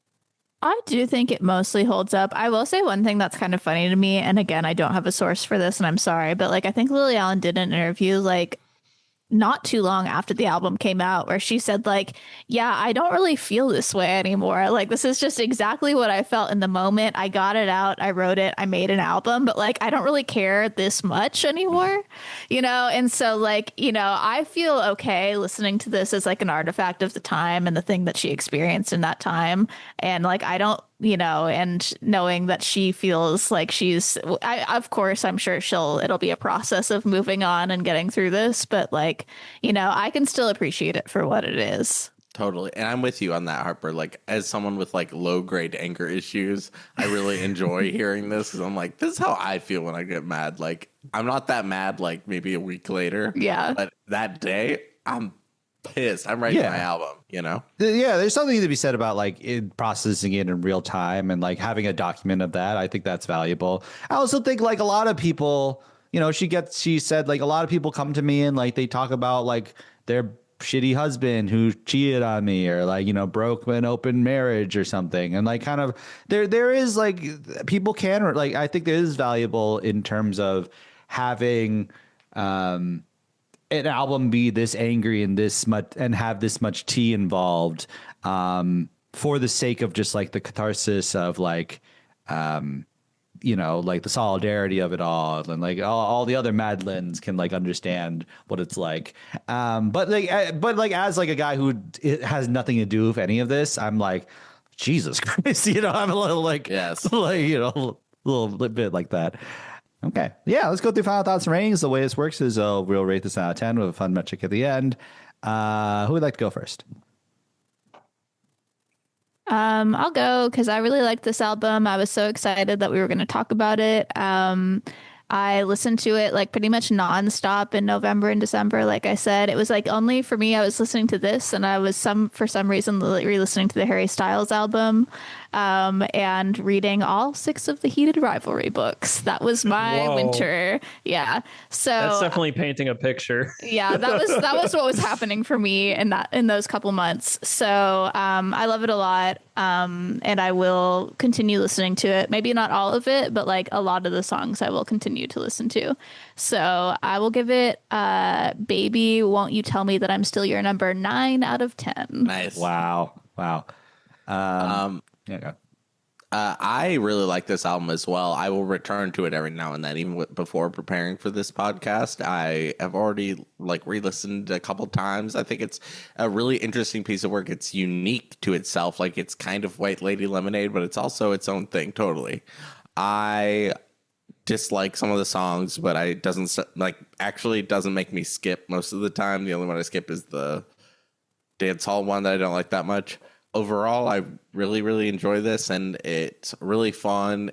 I do think it mostly holds up. I will say one thing that's kind of funny to me, and again, I don't have a source for this and I'm sorry, but like I think Lily Allen did an interview like not too long after the album came out where she said like, yeah, I don't really feel this way anymore. Like, this is just exactly what I felt in the moment. I got it out, I wrote it, I made an album, but like I don't really care this much anymore, you know? And so like, you know, I feel okay listening to this as like an artifact of the time and the thing that she experienced in that time. And like, I don't, you know, and knowing that she feels like of course, I'm sure it'll be a process of moving on and getting through this, but like, you know, I can still appreciate it for what it is. Totally. And I'm with you on that, Harper. Like, as someone with like low grade anger issues, I really enjoy hearing this because I'm like, this is how I feel when I get mad. Like, I'm not that mad like maybe a week later. Yeah. But that day, I'm pissed. I'm writing my album, you know? Yeah, there's something to be said about like processing it in real time and like having a document of that. I think that's valuable. I also think like a lot of people, you know, she said like a lot of people come to me and like they talk about like their shitty husband who cheated on me, or like, you know, broke an open marriage or something. And like kind of there is like people can like, I think it is valuable in terms of having an album be this angry and this much and have this much tea involved for the sake of just like the catharsis of like you know, like the solidarity of it all, and like all the other Madeleines can like understand what it's like. But like as like a guy who it has nothing to do with any of this, I'm like, Jesus Christ, you know, I'm a little like, yes, like, you know, a little bit like that. Okay. Yeah, let's go through final thoughts and ratings. The way this works is we'll rate this out of 10 with a fun metric at the end. Who would like to go first? I'll go because I really liked this album. I was so excited that we were going to talk about it. I listened to it like pretty much nonstop in November and December. Like I said, it was like only for me, I was listening to this, and I was for some reason re-listening to the Harry Styles album, and reading all 6 of the Heated Rivalry books. That was my winter. Yeah. So that's definitely painting a picture. Yeah, that was what was happening for me in those couple months. So I love it a lot, and I will continue listening to it. Maybe not all of it, but like a lot of the songs I will continue to listen to. So I will give it Baby, Won't You Tell Me That I'm Still Your Number 9 out of 10. Nice. Wow. Yeah, go. I really like this album as well. I will return to it every now and then, even before preparing for this podcast. I have already re-listened a couple times. I think it's a really interesting piece of work. It's unique to itself. Like, it's kind of White Lady Lemonade, but it's also its own thing. Totally. I dislike some of the songs, but it doesn't make me skip most of the time. The only one I skip is the dance hall one that I don't like that much. Overall, I really, really enjoy this, and it's really fun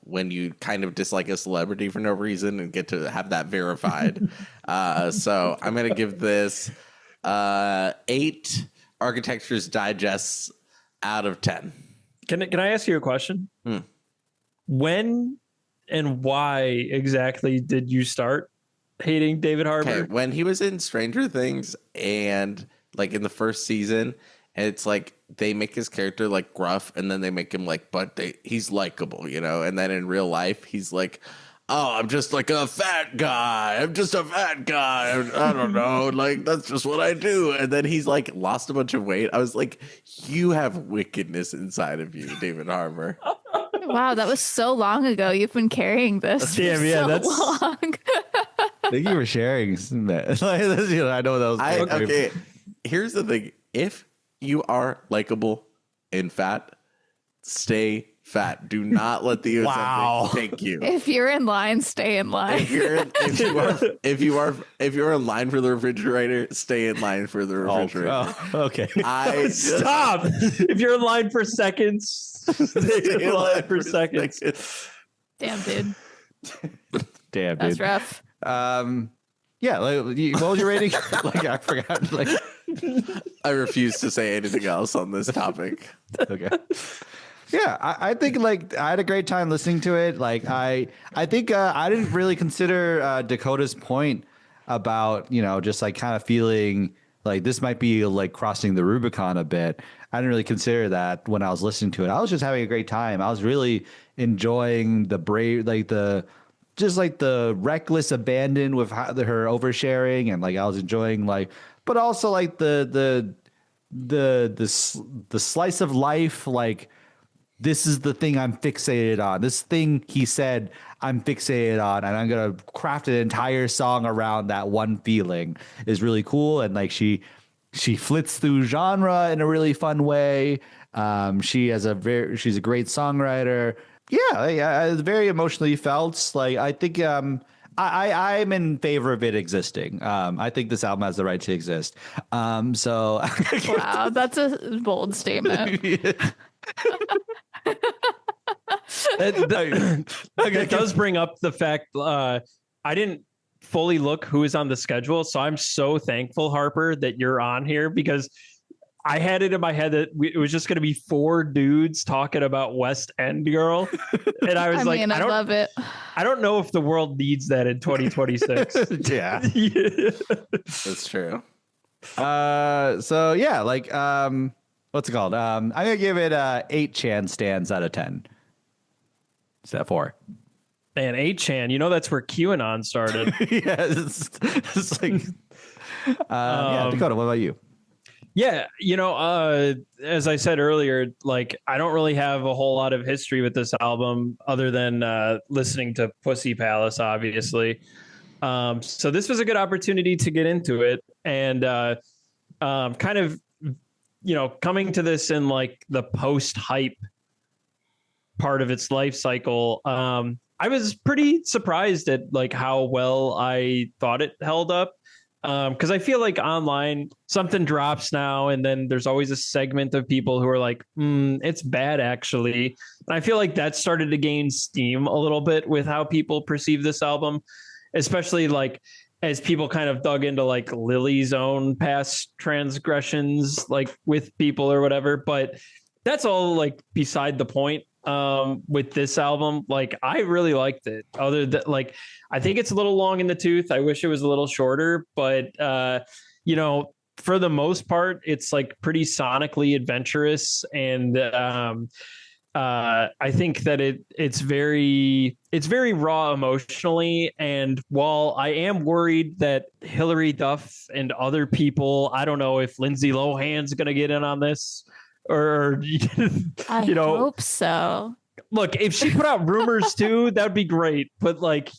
when you kind of dislike a celebrity for no reason and get to have that verified. So I'm going to give this 8 Architecture's Digests out of 10. Can I ask you a question? When and why exactly did you start hating David Harbour? Okay, when he was in Stranger Things and like in the first season, and it's like they make his character like gruff, and then they make him like, he's likable, you know? And then in real life, he's like, oh, I'm just like a fat guy. I'm just a fat guy. I don't know. Like, that's just what I do. And then he's like lost a bunch of weight. I was like, you have wickedness inside of you, David Harbour. Wow, that was so long ago. You've been carrying this Damn, for yeah, so that's long. Thank you for sharing. I know that was Okay, here's the thing. If you are likable and fat, stay fat. Do not let the take you. If you're in line, stay in line. If you're in line for the refrigerator, stay in line for the refrigerator. Oh, okay. Stop. If you're in line for seconds, stay in line for seconds. Damn, dude. Damn, That's dude. rough. Yeah, what was your rating? I forgot. I refuse to say anything else on this topic. Okay. Yeah, I think I had a great time listening to it. I think I didn't really consider Dakota's point about just kind of feeling like this might be like crossing the Rubicon a bit. I didn't really consider that when I was listening to it. I was just having a great time. I was really enjoying the brave, the reckless abandon with her oversharing, and I was enjoying but also the slice of life, this is the thing I'm fixated on. This thing he said I'm fixated on, and I'm gonna craft an entire song around that one feeling is really cool. And she flits through genre in a really fun way. She's a great songwriter. Yeah, it's very emotionally felt. I think I'm in favor of it existing. I think this album has the right to exist. So wow, that's a bold statement. It does bring up the fact I didn't fully look who is on the schedule, so I'm so thankful, Harper, that you're on here, because I had it in my head that it was just going to be 4 dudes talking about West End Girl, and I was I love it. I don't know if the world needs that in 2026. Yeah, That's true. So yeah, what's it called? I'm gonna give it 8 Chan stands out of 10. Is that 4? Man, 8chan, that's where QAnon started. Yeah, yeah, Dakota, what about you? Yeah, as I said earlier, I don't really have a whole lot of history with this album other than listening to Pussy Palace, obviously. So this was a good opportunity to get into it, and kind of, coming to this in the post-hype part of its life cycle. I was pretty surprised at how well I thought it held up. Because I feel like online something drops now, and then there's always a segment of people who are like, it's bad actually. And I feel like that started to gain steam a little bit with how people perceive this album, especially like as people kind of dug into like Lily's own past transgressions, like with people or whatever. But that's all like beside the point. With this album, like I really liked it. Other than like, I think it's a little long in the tooth. I wish it was a little shorter, but you know, for the most part, it's like pretty sonically adventurous, and I think that it's very raw emotionally. And while I am worried that Hilary Duff and other people, I don't know if Lindsay Lohan's going to get in on this. Or I hope so. Look, if she put out rumors too, that would be great. But like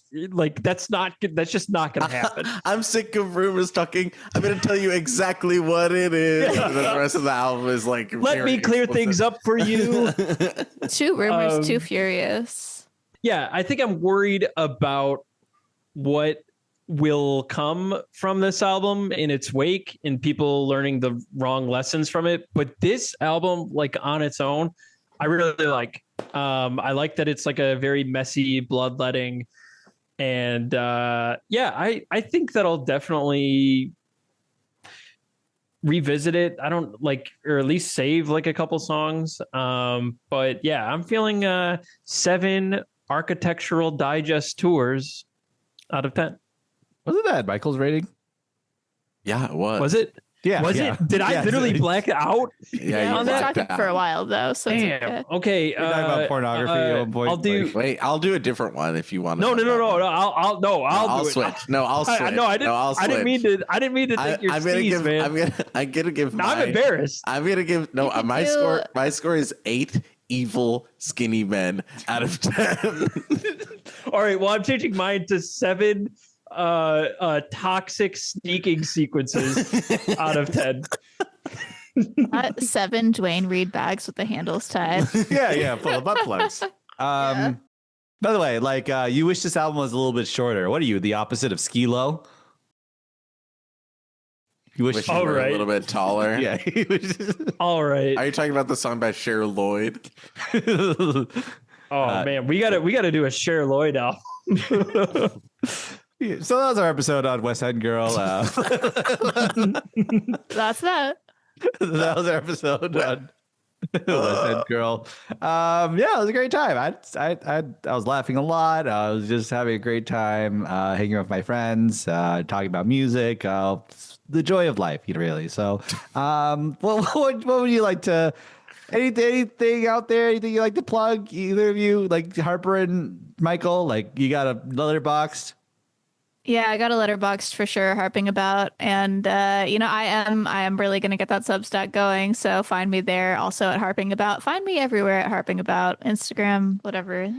that's just not going to happen. I'm sick of rumors talking. I'm going to tell you exactly what it is. And then the rest of the album is like, let me clear things up for you. Too rumors, too furious. Yeah, I think I'm worried about what will come from this album in its wake and people learning the wrong lessons from it. But this album, like on its own, I really like. I like that it's like a very messy bloodletting, and I think that I'll definitely revisit it. I don't like, or at least save like a couple songs. But yeah, I'm feeling 7 Architectural Digest tours out of 10. Wasn't that Michael's rating? Yeah, it was. Was it? Yeah. Was yeah. it? Did I literally black out? Yeah, I you was blacked talking out. for a while though, so it's Damn. okay. Okay. You're talking about pornography at one point. I'll do. Wait, I'll do a different one if you want. No. I'll do it. switch. I'll switch. I didn't mean to. I didn't mean to take your steez, man. I'm gonna give. Now I'm embarrassed. I'm gonna give. No, You my do- score. My score is 8 evil skinny men out of 10. All right. Well, I'm changing mine to 7 toxic sneaking sequences out of 10. 7 Dwayne Reed bags with the handles tied. yeah, full of butt plugs. By the way, like you wish this album was a little bit shorter. What are you, the opposite of Skilo? You wish you All were right. a little bit taller. Yeah. All right. Are you talking about the song by Cher Lloyd? Oh man, we gotta do a Cher Lloyd album. Yeah, so that was our episode on West End Girl. That's that. That was our episode on West End Girl. Yeah, it was a great time. I was laughing a lot. I was just having a great time hanging with my friends, talking about music, the joy of life, really. So, what would you like to? Anything out there? Anything you like to plug? Either of you, like Harper and Michael, like you got a letterboxd? Yeah, I got a letterboxed for sure, harping about, and I am really gonna get that Substack going. So find me there. Also at harping about. Find me everywhere at harping about. Instagram, whatever.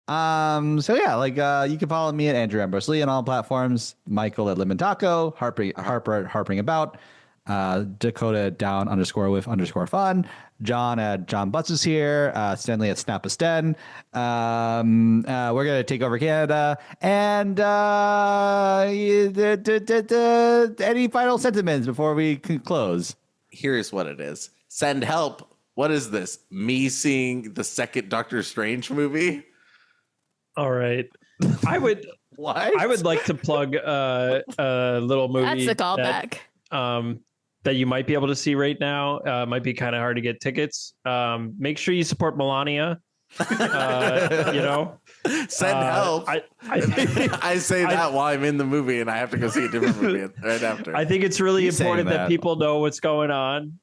So yeah, like you can follow me at Andrew Ambrose Lee on all platforms. Michael at Limentato, Harper at harping about. Dakota down _with_fun. John at John Butts is here. Stanley at Snap a Sten. We're gonna take over Canada. And any final sentiments before we close? Here's what it is. Send help. What is this? Me seeing the second Doctor Strange movie? All right. I would like to plug a little movie. That's a callback. That you might be able to see right now. Might be kind of hard to get tickets. Make sure you support Melania. Send help. I say that while I'm in the movie and I have to go see a different movie right after. I think it's really He's important saying that that. people know what's going on,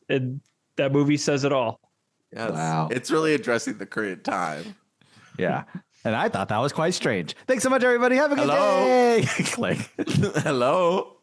and that movie says it all. Yes. Wow. It's really addressing the current time. Yeah. And I thought that was quite strange. Thanks so much, everybody. Have a good Hello? day. Click. Hello.